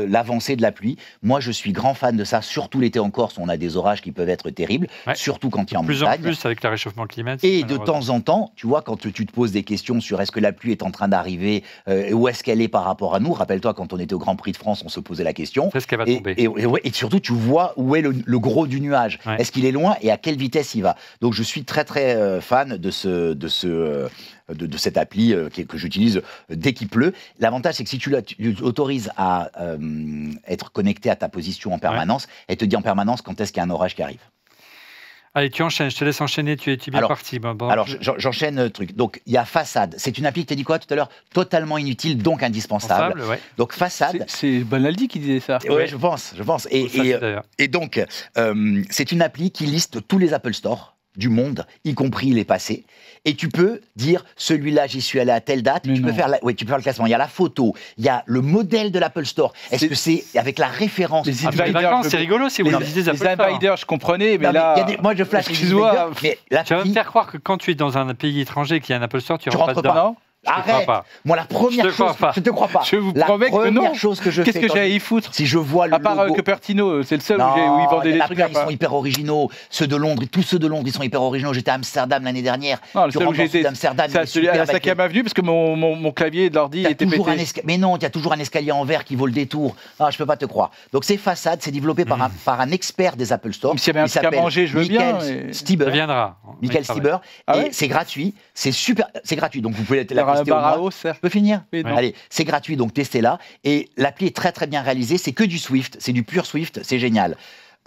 l'avancée de la pluie. Moi, je suis grand fan de ça, surtout l'été en Corse, où on a des orages qui peuvent être terribles, surtout quand il y a en montagne. Plus en plus avec le réchauffement climatique. Et de temps en temps, tu vois, quand tu te poses des questions sur est-ce que la pluie est en train d'arriver, où est-ce qu'elle est par rapport à nous. Rappelle-toi, quand on était au Grand Prix de France, on se posait la question. Est-ce qu'elle va tomber ? Et surtout, tu vois où est le gros du nuage. Ouais. Est-ce qu'il est loin et à quelle vitesse il va ? Donc, je suis très, très fan de cette appli que j'utilise dès qu'il pleut. L'avantage, c'est que si tu l'autorises à être connecté à ta position en permanence, elle te dit en permanence quand est-ce qu'il y a un orage qui arrive. Allez, tu enchaînes, je te laisse enchaîner, tu es bien parti. Alors, j'enchaîne le truc. Donc, il y a Façade. C'est une appli que tu as dit quoi tout à l'heure ? Totalement inutile, donc indispensable. Ouais. Donc, Façade... C'est Bonaldi qui disait ça. Oui, je pense. Et donc, c'est une appli qui liste tous les Apple Store du monde, y compris les passés. Et tu peux dire, celui-là, j'y suis allé à telle date. Tu peux faire le classement. Il y a la photo, il y a le modèle de l'Apple Store. Est-ce que c'est avec la référence ? Les invaders, c'est rigolo si vous lisez les invaders, je comprenais, mais là... Moi, je flash les invaders. Tu vas me faire croire que quand tu es dans un pays étranger qui a un Apple Store, tu rentres pas dedans. Arrête. Moi, la première chose, je te crois pas. Je vous promets que non. Chose que je fais. Qu'est-ce que j'allais y foutre ? Si je vois le à part logo... Cupertino, c'est le seul où ils vendaient des trucs. Ils sont hyper originaux. Ceux de Londres, tous ceux de Londres, ils sont hyper originaux. J'étais à Amsterdam l'année dernière. Non, le seul où j'étais à la 5e avenue parce que mon clavier d'ordi était pété. Mais non, il y a toujours un escalier en verre qui vaut le détour. Ah, je peux pas te croire. Donc c'est Façade, c'est développé par un expert des Apple Store. S'il y avait un truc à manger, je veux bien. Stieber. Ça viendra. Michael Stieber. Et c'est gratuit. C'est super. C'est gratuit. Donc vous pouvez la tester au mois. Je peux finir ? Allez, c'est gratuit, donc testez-la. Et l'appli est très très bien réalisée. C'est que du Swift, c'est du pur Swift, c'est génial.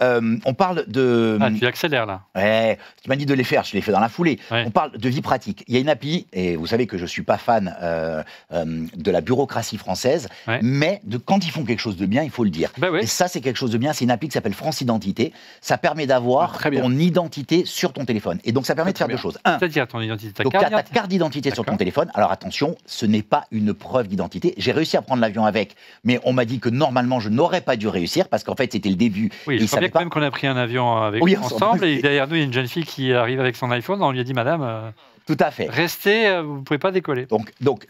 On parle de... Ah, tu accélères là. Ouais, tu m'as dit de les faire, je les fais dans la foulée. Ouais. On parle de vie pratique. Il y a une appli, et vous savez que je ne suis pas fan de la bureaucratie française, mais quand ils font quelque chose de bien, il faut le dire. Et ça, c'est quelque chose de bien. C'est une appli qui s'appelle France Identité. Ça permet d'avoir ton identité sur ton téléphone. Et donc, ça permet de faire deux choses. C'est-à-dire ton identité, donc, tu as ta carte d'identité sur ton téléphone. Alors, attention, ce n'est pas une preuve d'identité. J'ai réussi à prendre l'avion avec, mais on m'a dit que normalement, je n'aurais pas dû réussir parce qu'en fait, c'était le début. Oui, je savais quand même qu'on a pris un avion avec ensemble et derrière nous, il y a une jeune fille qui arrive avec son iPhone. On lui a dit, madame... Tout à fait. Restez, vous ne pouvez pas décoller. Donc,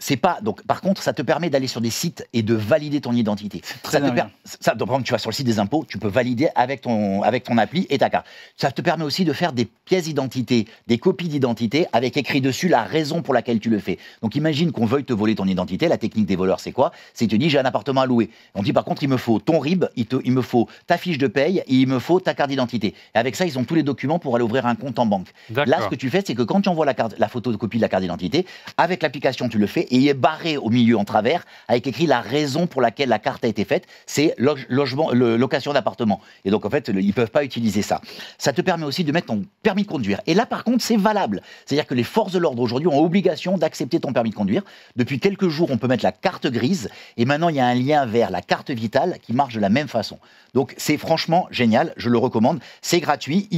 par contre, ça te permet d'aller sur des sites et de valider ton identité. Donc, par exemple, tu vas sur le site des impôts, tu peux valider avec ton appli et ta carte. Ça te permet aussi de faire des pièces d'identité, des copies d'identité avec écrit dessus la raison pour laquelle tu le fais. Donc, imagine qu'on veuille te voler ton identité. La technique des voleurs, c'est quoi? C'est que tu dis, j'ai un appartement à louer. On dit, par contre, il me faut ton RIB, il me faut ta fiche de paye et il me faut ta carte d'identité. Et avec ça, ils ont tous les documents pour aller ouvrir un compte en banque. Là, ce que tu fais, c'est que quand tu envoies la photo de copie de la carte d'identité, avec l'application, tu le fais et il est barré au milieu en travers avec écrit la raison pour laquelle la carte a été faite. C'est location d'appartement. Et donc, en fait, ils ne peuvent pas utiliser ça. Ça te permet aussi de mettre ton permis de conduire. Et là, par contre, c'est valable. C'est-à-dire que les forces de l'ordre aujourd'hui ont obligation d'accepter ton permis de conduire. Depuis quelques jours, on peut mettre la carte grise. Et maintenant, il y a un lien vers la carte vitale qui marche de la même façon. Donc, c'est franchement génial. Je le recommande. C'est gratuit.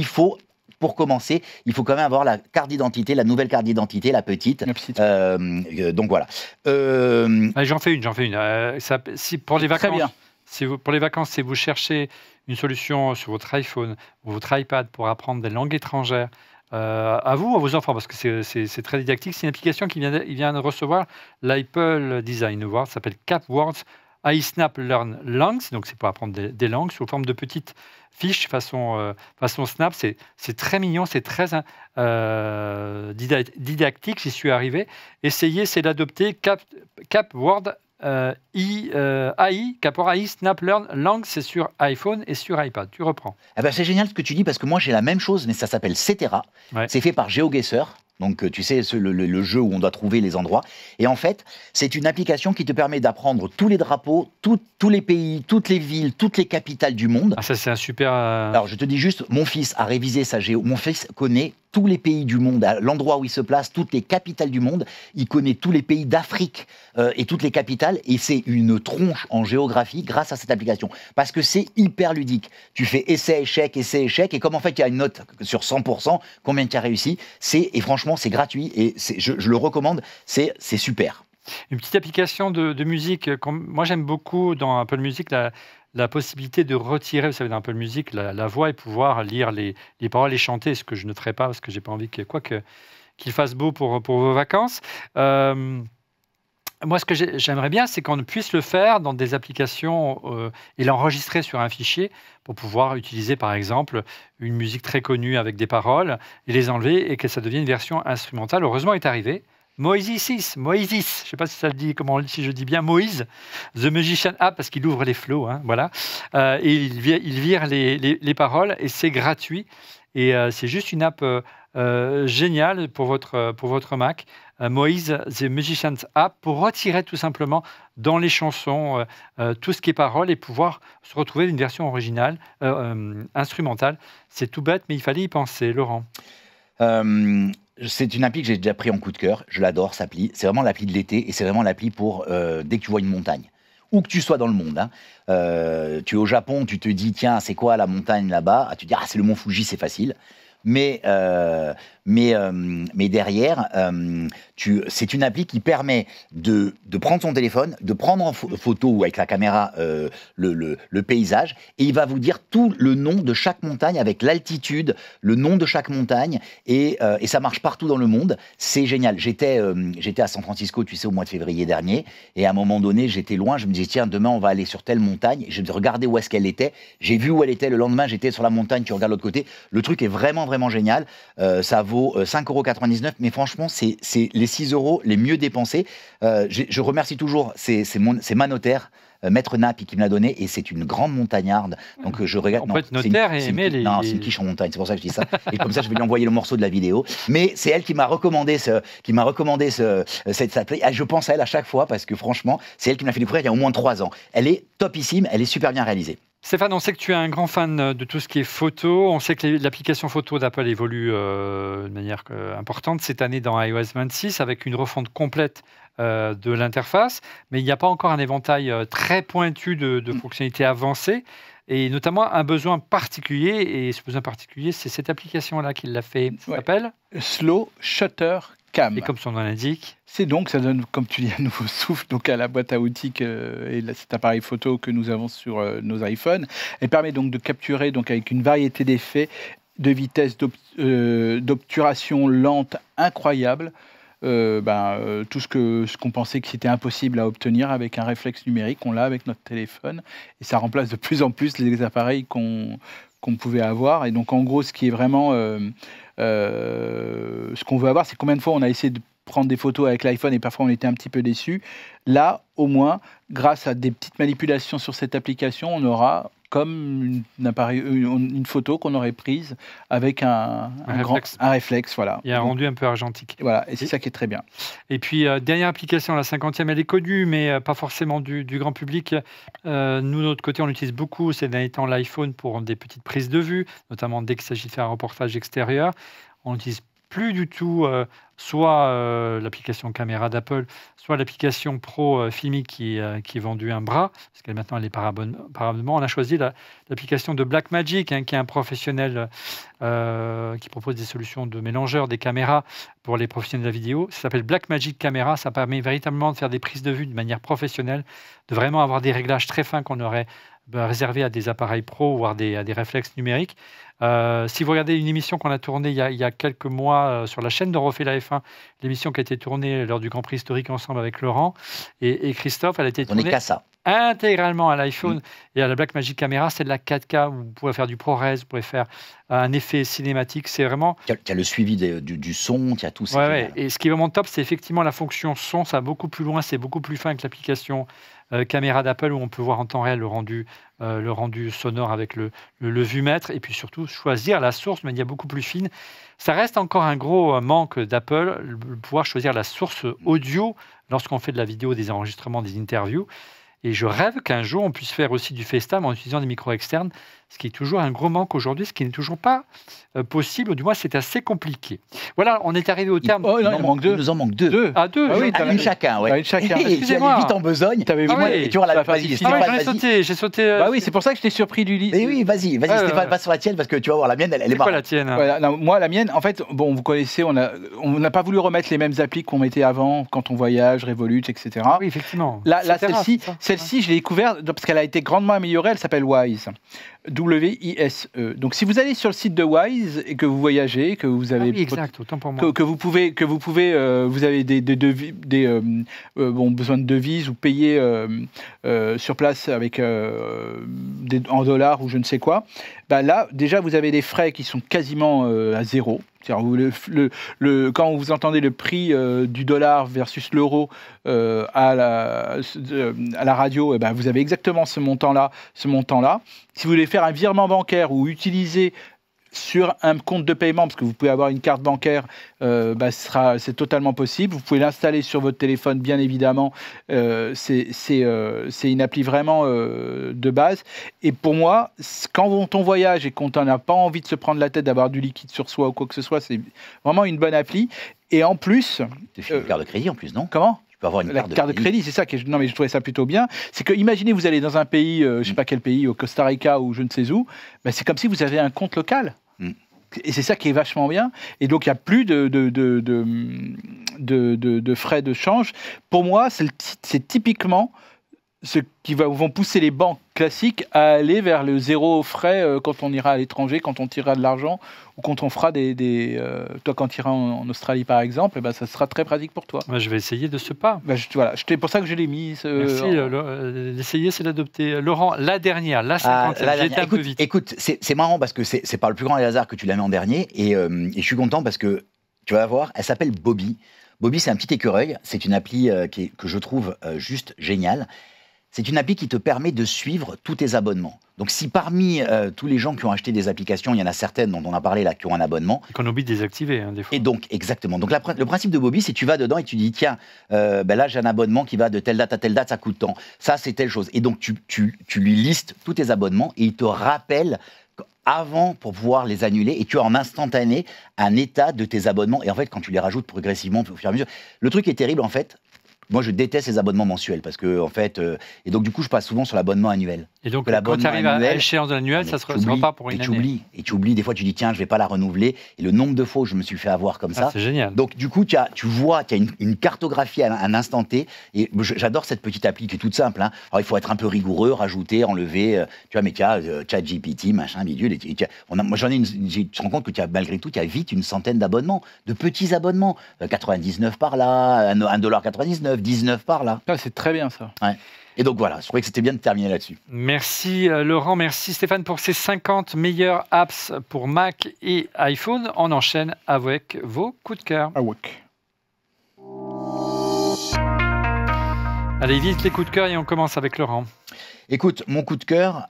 Pour commencer, il faut quand même avoir la carte d'identité, la nouvelle carte d'identité, la petite. Donc voilà. J'en fais une. Pour les vacances, pour les vacances, si vous cherchez une solution sur votre iPhone ou votre iPad pour apprendre des langues étrangères, à vous, à vos enfants, parce que c'est très didactique. C'est une application qui vient de recevoir l'Apple Design Award, ça s'appelle CapWords iSnap Learn Langues, donc c'est pour apprendre des langues sous forme de petites fiches façon Snap. C'est très mignon, c'est très didactique, j'y suis arrivé. Essayez, c'est d'adopter CapWords CapWords AI Snap Learn Langues, c'est sur iPhone et sur iPad. Tu reprends. C'est génial ce que tu dis, parce que moi j'ai la même chose, mais ça s'appelle Cetera. Ouais. C'est fait par GeoGuessr. Donc, tu sais, le jeu où on doit trouver les endroits. Et en fait, c'est une application qui te permet d'apprendre tous les drapeaux, tous les pays, toutes les villes, toutes les capitales du monde. Ah, ça, c'est un super... Alors, je te dis juste, mon fils a révisé sa géo. Mon fils connaît tous les pays du monde, à l'endroit où il se place, toutes les capitales du monde. Il connaît tous les pays d'Afrique et toutes les capitales. Et c'est une tronche en géographie grâce à cette application. Parce que c'est hyper ludique. Tu fais essai-échec. Et comme en fait, il y a une note sur 100%, combien tu as réussi, et franchement, c'est gratuit et je le recommande, c'est super. Une petite application de musique, moi j'aime beaucoup dans Apple Music la possibilité de retirer, vous savez, dans Apple Music, la voix et pouvoir lire les paroles et chanter, ce que je ne ferai pas parce que j'ai pas envie qu'il fasse beau pour vos vacances. Moi, ce que j'aimerais bien, c'est qu'on puisse le faire dans des applications et l'enregistrer sur un fichier pour pouvoir utiliser, par exemple, une musique très connue avec des paroles et les enlever et que ça devienne une version instrumentale. Heureusement, il est arrivé. Moïse, je ne sais pas si ça le dit, si je dis bien Moïse, The Magician App, parce qu'il ouvre les flots, hein, voilà. Et il vire les paroles et c'est gratuit. Et c'est juste une app géniale pour votre Mac. Moïse, The Magician's App, pour retirer tout simplement dans les chansons tout ce qui est paroles et pouvoir se retrouver une version originale, instrumentale. C'est tout bête, mais il fallait y penser, Laurent. C'est une appli que j'ai déjà pris en coup de cœur. Je l'adore, cette appli. C'est vraiment l'appli de l'été et c'est vraiment l'appli pour dès que tu vois une montagne. Où que tu sois dans le monde. Hein. Tu es au Japon, tu te dis, tiens, c'est quoi la montagne là-bas? Tu te dis, ah, c'est le mont Fuji, c'est facile. Mais derrière, c'est une appli qui permet de prendre son téléphone, de prendre en photo ou avec la caméra le paysage, et il va vous dire tout le nom de chaque montagne avec l'altitude, le nom de chaque montagne, et ça marche partout dans le monde. C'est génial. J'étais à San Francisco, tu sais, au mois de février dernier, et à un moment donné, j'étais loin, je me disais, tiens, demain, on va aller sur telle montagne. Je regardais où est-ce qu'elle était. J'ai vu où elle était. Le lendemain, j'étais sur la montagne, tu regardes de l'autre côté. Le truc est vraiment génial. Ça vaut 5,99 €, mais franchement, c'est les 6 € les mieux dépensés. Je remercie toujours, c'est ma notaire, Maître Napi, qui me l'a donné, et c'est une grande montagnarde. Donc je regarde. On peut être notaire et aimer les. Non, c'est une quiche en montagne, c'est pour ça que je dis ça. Et comme ça, je vais lui envoyer le morceau de la vidéo. Mais c'est elle qui m'a recommandé cette appli. Je pense à elle à chaque fois parce que franchement, c'est elle qui m'a fait découvrir il y a au moins 3 ans. Elle est topissime, elle est super bien réalisée. Stéphane, on sait que tu es un grand fan de tout ce qui est photo. On sait que l'application photo d'Apple évolue de manière importante cette année dans iOS 26 avec une refonte complète de l'interface. Mais il n'y a pas encore un éventail très pointu de fonctionnalités avancées et notamment un besoin particulier. Et ce besoin particulier, c'est cette application-là qui l'a fait. Ça s'appelle Slow Shutter Cam. Et comme son nom l'indique, c'est donc, ça donne, comme tu dis, un nouveau souffle donc à la boîte à outils et cet appareil photo que nous avons sur nos iPhones. Elle permet donc de capturer donc avec une variété d'effets de vitesse d'obturation lente incroyable. Tout ce qu'on pensait que c'était impossible à obtenir avec un réflexe numérique, on l'a avec notre téléphone. Et ça remplace de plus en plus les appareils qu'on pouvait avoir. Et donc, en gros, ce qui est vraiment... ce qu'on veut avoir, c'est combien de fois on a essayé de prendre des photos avec l'iPhone et parfois on était un petit peu déçus. Là, au moins, grâce à des petites manipulations sur cette application, on aura comme une photo qu'on aurait prise avec un réflexe. Voilà. Il y a un rendu un peu argentique. Voilà, et c'est ça qui est très bien. Et puis, dernière application, la 50e, elle est connue, mais pas forcément du grand public. Nous, de notre côté, on utilise beaucoup ces derniers temps l'iPhone pour des petites prises de vue, notamment dès qu'il s'agit de faire un reportage extérieur. On n'utilise plus du tout soit l'application caméra d'Apple, soit l'application Pro Filmic qui est vendue un bras, parce qu'elle maintenant elle est par abonnement. On a choisi l'application de Blackmagic, qui est un professionnel qui propose des solutions de mélangeurs des caméras pour les professionnels de la vidéo. Ça s'appelle Blackmagic Camera. Ça permet véritablement de faire des prises de vue de manière professionnelle, de vraiment avoir des réglages très fins qu'on aurait réservés à des appareils pro, voire à des réflexes numériques. Si vous regardez une émission qu'on a tournée il y a quelques mois sur la chaîne de Refait la F1, l'émission qui a été tournée lors du Grand Prix historique ensemble avec Laurent et Christophe, elle a été tournée intégralement à l'iPhone et à la Blackmagic Camera. C'est de la 4K, vous pouvez faire du ProRes, vous pouvez faire un effet cinématique. C'est vraiment... Tu as le suivi du son, tu as tout ça. Ouais. Et ce qui est vraiment top, c'est effectivement la fonction son. Ça va beaucoup plus loin, c'est beaucoup plus fin que l'application caméra d'Apple où on peut voir en temps réel le rendu sonore avec le vumètre et puis surtout choisir la source de manière beaucoup plus fine. Ça reste encore un gros manque d'Apple, de pouvoir choisir la source audio lorsqu'on fait de la vidéo, des enregistrements, des interviews. Et je rêve qu'un jour, on puisse faire aussi du FaceTime en utilisant des micros externes, ce qui est toujours un gros manque aujourd'hui, ce qui n'est toujours pas possible, ou du moins c'est assez compliqué. Voilà, on est arrivé au terme. Il nous en manque deux. Ah, deux. Oui, une chacun, ouais. Excusez-moi. Vite en besogne. Et tu vois, j'ai sauté. Oui, c'est pour ça que je t'ai surpris du lit. Mais oui, vas-y, Stéphane, passe sur la tienne, parce que tu vas voir, la mienne, elle est marrante. C'est quoi la tienne? Voilà, non, moi, la mienne, en fait, bon, vous connaissez, on n'a pas voulu remettre les mêmes applis qu'on mettait avant, quand on voyage, Revolut, etc. Oui, effectivement. Là, celle-ci, je l'ai découverte parce qu'elle a été grandement améliorée, elle s'appelle Wise. W-I-S-E. Donc, si vous allez sur le site de Wise et que vous voyagez, que vous avez autant pour moi. que vous pouvez, vous avez besoin de devises ou payer sur place avec en dollars ou je ne sais quoi. Bah là, déjà, vous avez des frais qui sont quasiment à zéro. Quand vous entendez le prix du dollar versus l'euro à la radio, et ben vous avez exactement ce montant-là. Si vous voulez faire un virement bancaire ou utiliser sur un compte de paiement, parce que vous pouvez avoir une carte bancaire, c'est totalement possible. Vous pouvez l'installer sur votre téléphone, bien évidemment. C'est une appli vraiment de base. Et pour moi, quand on voyage et qu'on n'a pas envie de se prendre la tête d'avoir du liquide sur soi ou quoi que ce soit, c'est vraiment une bonne appli. Et en plus... Tu fais une carte de crédit en plus, non? Comment? Tu peux avoir une carte de crédit, c'est ça. Non, mais je trouvais ça plutôt bien. C'est que, imaginez, vous allez dans un pays, je ne sais pas quel pays, au Costa Rica ou je ne sais où, c'est comme si vous avez un compte local. Et c'est ça qui est vachement bien. Et donc, il n'y a plus de frais de change. Pour moi, c'est typiquement ce qui vont pousser les banques classiques à aller vers le zéro frais quand on ira à l'étranger, quand on tirera de l'argent ou quand on fera toi, quand tu iras en Australie, par exemple, ça sera très pratique pour toi. Je vais essayer de ce pas. Voilà, c'est pour ça que je l'ai mis. Merci. D'essayer, c'est d'adopter. Laurent, la dernière, la 50e. J'étais un peu vite. Écoute, c'est marrant parce que c'est par le plus grand des hasards que tu l'as mis en dernier. Et je suis content parce que, tu vas voir, elle s'appelle Bobby. Bobby, c'est un petit écureuil. C'est une appli que je trouve juste géniale. C'est une appli qui te permet de suivre tous tes abonnements. Donc, si parmi tous les gens qui ont acheté des applications, il y en a certaines dont on a parlé là qui ont un abonnement. Et qu'on oublie de désactiver, des fois. Et donc, exactement. Donc, le principe de Bobby, c'est que tu vas dedans et tu dis, tiens, là, j'ai un abonnement qui va de telle date à telle date, ça coûte tant. Ça, c'est telle chose. Et donc, tu lui listes tous tes abonnements et il te rappelle avant pour pouvoir les annuler. Et tu as en instantané un état de tes abonnements. Et en fait, quand tu les rajoutes progressivement au fur et à mesure, le truc est terrible, en fait. moi, je déteste les abonnements mensuels parce que, en fait, et donc du coup, je passe souvent sur l'abonnement annuel. Et donc, quand tu arrives à l'échéance de l'annuel, ça se repart pour une année. Et tu oublies, des fois, tu dis, tiens, je vais pas la renouveler. Et le nombre de fois où je me suis fait avoir comme ça. C'est génial. Donc, du coup, tu vois, tu as une cartographie à un instant T. Et j'adore cette petite appli qui est toute simple. Hein. Alors, il faut être un peu rigoureux, rajouter, enlever. Tu vois, mais tu as ChatGPT, machin, bidule. Moi, j'en ai tu te rends compte que malgré tout, tu as vite une centaine d'abonnements, de petits abonnements. 99 par là, 1,99 $, 19 par là. Ah, c'est très bien ça. Ouais. Et donc voilà, je trouvais que c'était bien de terminer là-dessus. Merci Laurent, merci Stéphane pour ces 50 meilleures apps pour Mac et iPhone. On enchaîne avec vos coups de cœur. Allez vite les coups de cœur et on commence avec Laurent. Écoute, mon coup de cœur,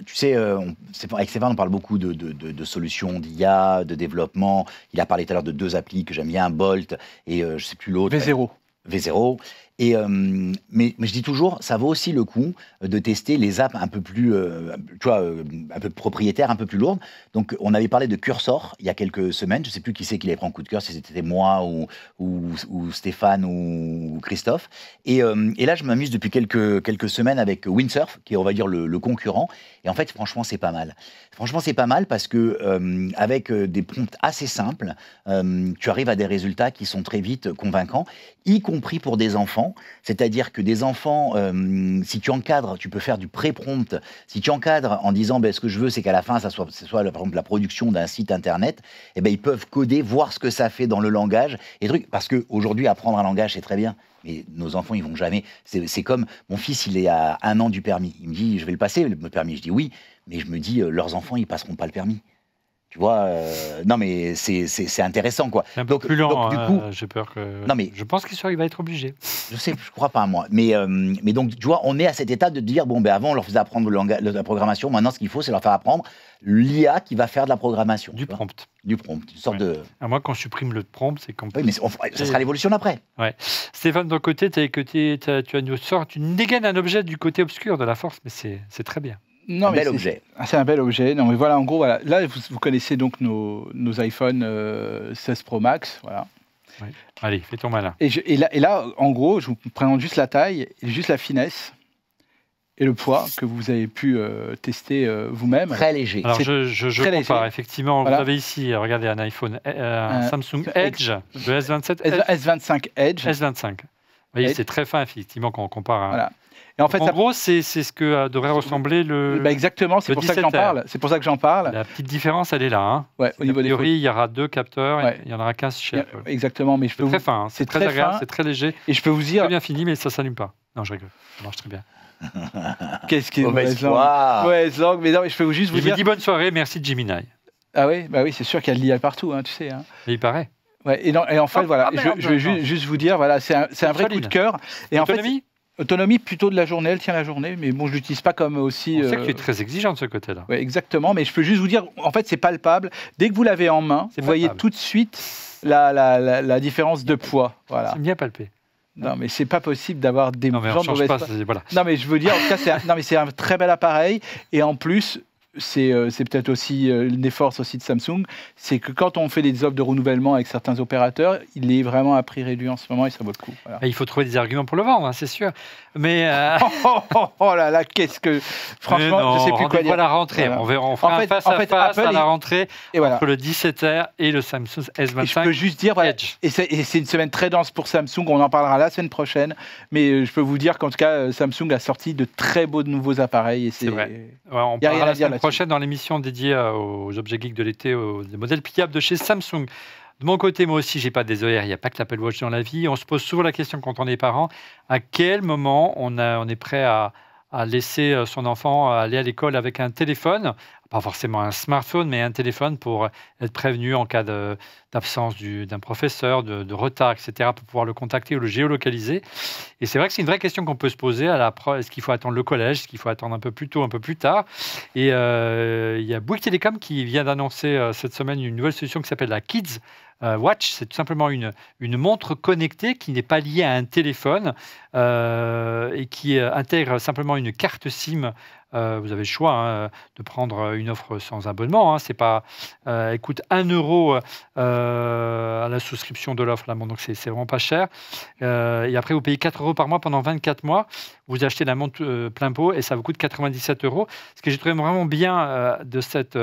tu sais, avec Stéphane, on parle beaucoup de solutions d'IA, de développement. Il a parlé tout à l'heure de 2 applis que j'aime bien, Bolt et je ne sais plus l'autre. V0. Et, mais je dis toujours, ça vaut aussi le coup de tester les apps un peu plus, tu vois, un peu propriétaires, un peu plus lourdes. Donc, on avait parlé de Cursor il y a quelques semaines. Je ne sais plus qui c'est qui l'avait pris en coup de cœur, si c'était moi ou Stéphane ou Christophe. Et là, je m'amuse depuis quelques semaines avec Windsurf, qui est, on va dire, le concurrent. Et en fait, franchement, c'est pas mal. Franchement, c'est pas mal parce que avec des prompts assez simples, tu arrives à des résultats qui sont très vite convaincants, y compris pour des enfants. C'est-à-dire que des enfants, si tu encadres, tu peux faire du pré-prompt. Si tu encadres en disant, ce que je veux, c'est qu'à la fin, ce soit par exemple la production d'un site internet, eh ben, ils peuvent coder, voir ce que ça fait dans le langage. Parce qu'aujourd'hui, apprendre un langage, c'est très bien. Mais nos enfants, ils vont jamais. C'est comme mon fils, il est à 1 an du permis. Il me dit, je vais le passer, le permis. Je dis oui, mais je me dis, leurs enfants, ils passeront pas le permis. Tu vois, non mais c'est intéressant quoi. C'est un peu plus lent, du coup, j'ai peur que. Non mais je pense qu'il va être obligé. Je sais, je crois pas moi. Mais donc tu vois, on est à cet état de dire avant on leur faisait apprendre la programmation. Maintenant, ce qu'il faut, c'est leur faire apprendre l'IA qui va faire de la programmation. Du prompt. Une sorte de. Moi, quand je supprime le prompt, c'est compliqué. Oui, mais ça sera l'évolution d'après. Ouais. Stéphane, de ton côté, tu dégaines un objet du côté obscur de la force, mais c'est très bien. Non, un bel objet. C'est un bel objet. Non, mais voilà, en gros, voilà. Là, vous connaissez donc nos iPhone 16 Pro Max. Voilà. Ouais. Allez, fais ton malin. Et là, en gros, je vous présente juste la taille, et juste la finesse et le poids que vous avez pu tester vous-même. Très léger. Alors, je très compare. léger. Effectivement, voilà. Vous avez ici, regardez, un iPhone, Samsung Edge, le S27. S25 Edge. S25. Vous voyez, c'est très fin, effectivement, quand on compare. Voilà. Et en fait, gros, c'est ce que devrait ressembler le. Exactement, c'est pour ça que j'en parle. C'est pour ça que j'en parle. La petite différence, elle est là. Hein. Ouais, au niveau des théorie, il y aura 2 capteurs, il y en aura 15 chez Apple. Exactement, mais c'est très fin, hein. C'est très agréable, c'est très léger. Et je peux vous dire. Très bien fini, mais ça s'allume pas. Non, je rigole. Ça marche très bien. Qu'est-ce qui est mauvaise langue. Mais non, mais je peux juste vous dire. Il me dit bonne soirée, merci Gemini. Ah oui, bah oui, c'est sûr qu'il y a de l'IA partout, hein, tu sais. Hein. Et il paraît. Ouais, et en fait, voilà, je vais juste vous dire, voilà, c'est un vrai coup de cœur. Et autonomie. Autonomie plutôt de la journée, elle tient la journée, mais bon, je l'utilise pas comme aussi. On sait que tu es très exigeant de ce côté-là. Oui, exactement, mais je peux juste vous dire, en fait, c'est palpable. Dès que vous l'avez en main, vous voyez tout de suite la différence de poids. Voilà. C'est bien palpé. Non, mais c'est pas possible d'avoir des gens de mauvaise foi. Voilà. Non, mais je veux dire, en tout cas, c'est un très bel appareil, et en plus. C'est peut-être aussi une des forces aussi de Samsung, c'est que quand on fait des offres de renouvellement avec certains opérateurs, il est vraiment à prix réduit en ce moment et ça vaut le coup. Voilà. Il faut trouver des arguments pour le vendre, hein, c'est sûr. Mais oh là là, qu'est-ce que... Franchement, je ne sais plus quoi dire. À la rentrée, voilà. On fera un face-à-face à la rentrée entre le 17R et le Samsung S25 et je peux juste dire, voilà, et c'est une semaine très dense pour Samsung, on en parlera la semaine prochaine, mais je peux vous dire qu'en tout cas, Samsung a sorti de très beaux nouveaux appareils. Et c'est vrai. Ouais, on parlera la semaine prochaine dans l'émission dédiée aux objets geeks de l'été, aux modèles pliables de chez Samsung. De mon côté, moi aussi, j'ai pas des OR, il n'y a pas que l'Apple Watch dans la vie. On se pose souvent la question quand on est parent, à quel moment on est prêt à laisser son enfant aller à l'école avec un téléphone, pas forcément un smartphone, mais un téléphone pour être prévenu en cas d'absence d'un professeur, de retard, etc., pour pouvoir le contacter ou le géolocaliser. Et c'est vrai que c'est une vraie question qu'on peut se poser. Est-ce qu'il faut attendre le collège? Est-ce qu'il faut attendre un peu plus tôt, un peu plus tard? Et il y a Bouygues Telecom qui vient d'annoncer cette semaine une nouvelle solution qui s'appelle la Kids Watch. C'est tout simplement une montre connectée qui n'est pas liée à un téléphone et qui intègre simplement une carte SIM vous avez le choix de prendre une offre sans abonnement. C'est pas, elle coûte 1 € à la souscription de l'offre, là, bon, donc c'est vraiment pas cher. Et après, vous payez 4 € par mois pendant 24 mois. Vous achetez la montre plein pot et ça vous coûte 97 €. Ce que j'ai trouvé vraiment bien de cette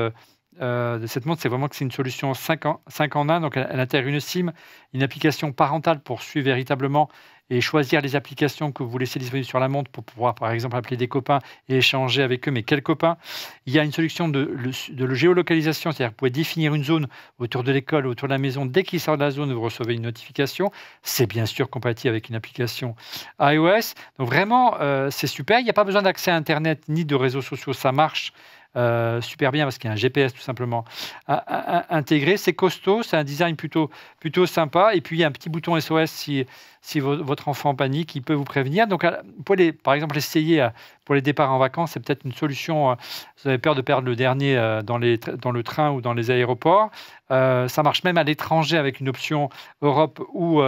montre, c'est vraiment que c'est une solution 5 en 1. Donc, elle intègre une SIM, une application parentale pour suivre véritablement et choisir les applications que vous laissez disponibles sur la montre pour pouvoir, par exemple, appeler des copains et échanger avec eux. Mais quels copains? Il y a une solution de géolocalisation, c'est-à-dire que vous pouvez définir une zone autour de l'école, autour de la maison. Dès qu'il sort de la zone, vous recevez une notification. C'est bien sûr compatible avec une application iOS. Donc, vraiment, c'est super. Il n'y a pas besoin d'accès à Internet ni de réseaux sociaux. Ça marche super bien parce qu'il y a un GPS tout simplement intégré. C'est costaud, c'est un design plutôt sympa. Et puis, il y a un petit bouton SOS si votre enfant panique, il peut vous prévenir. Donc, vous pouvez, par exemple, essayer pour les départs en vacances. C'est peut-être une solution. Vous avez peur de perdre le dernier dans le train ou dans les aéroports. Ça marche même à l'étranger avec une option Europe ou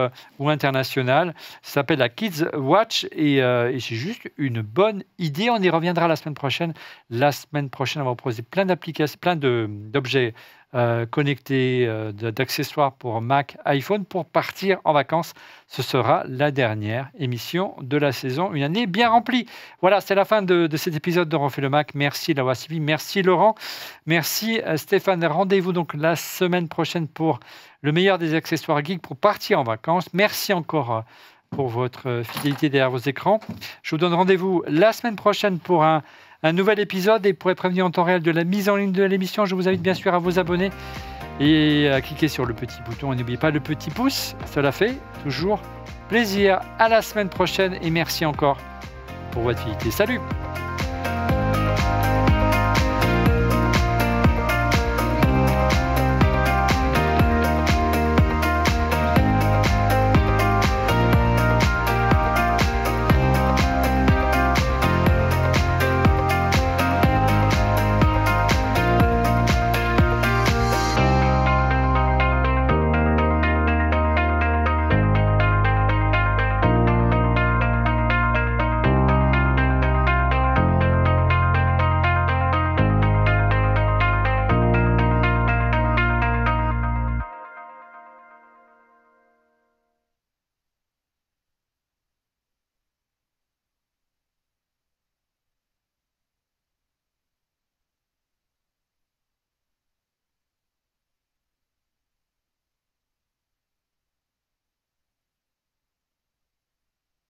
internationale. Ça s'appelle la Kids Watch et c'est juste une bonne idée. On y reviendra la semaine prochaine. La semaine prochaine, on va vous proposer plein d'applications, plein d'objets connectés, d'accessoires pour Mac, iPhone pour partir en vacances. Ce sera la dernière émission de la saison, une année bien remplie. Voilà, c'est la fin de cet épisode de Refait le Mac. Merci de l'avoir suivi. Merci Laurent. Merci Stéphane. Rendez-vous donc la semaine prochaine pour le meilleur des accessoires geeks pour partir en vacances. Merci encore pour votre fidélité derrière vos écrans. Je vous donne rendez-vous la semaine prochaine pour un nouvel épisode et pour être prévenu en temps réel de la mise en ligne de l'émission, je vous invite bien sûr à vous abonner et à cliquer sur le petit bouton. Et n'oubliez pas le petit pouce, cela fait toujours plaisir. À la semaine prochaine et merci encore pour votre fidélité. Salut!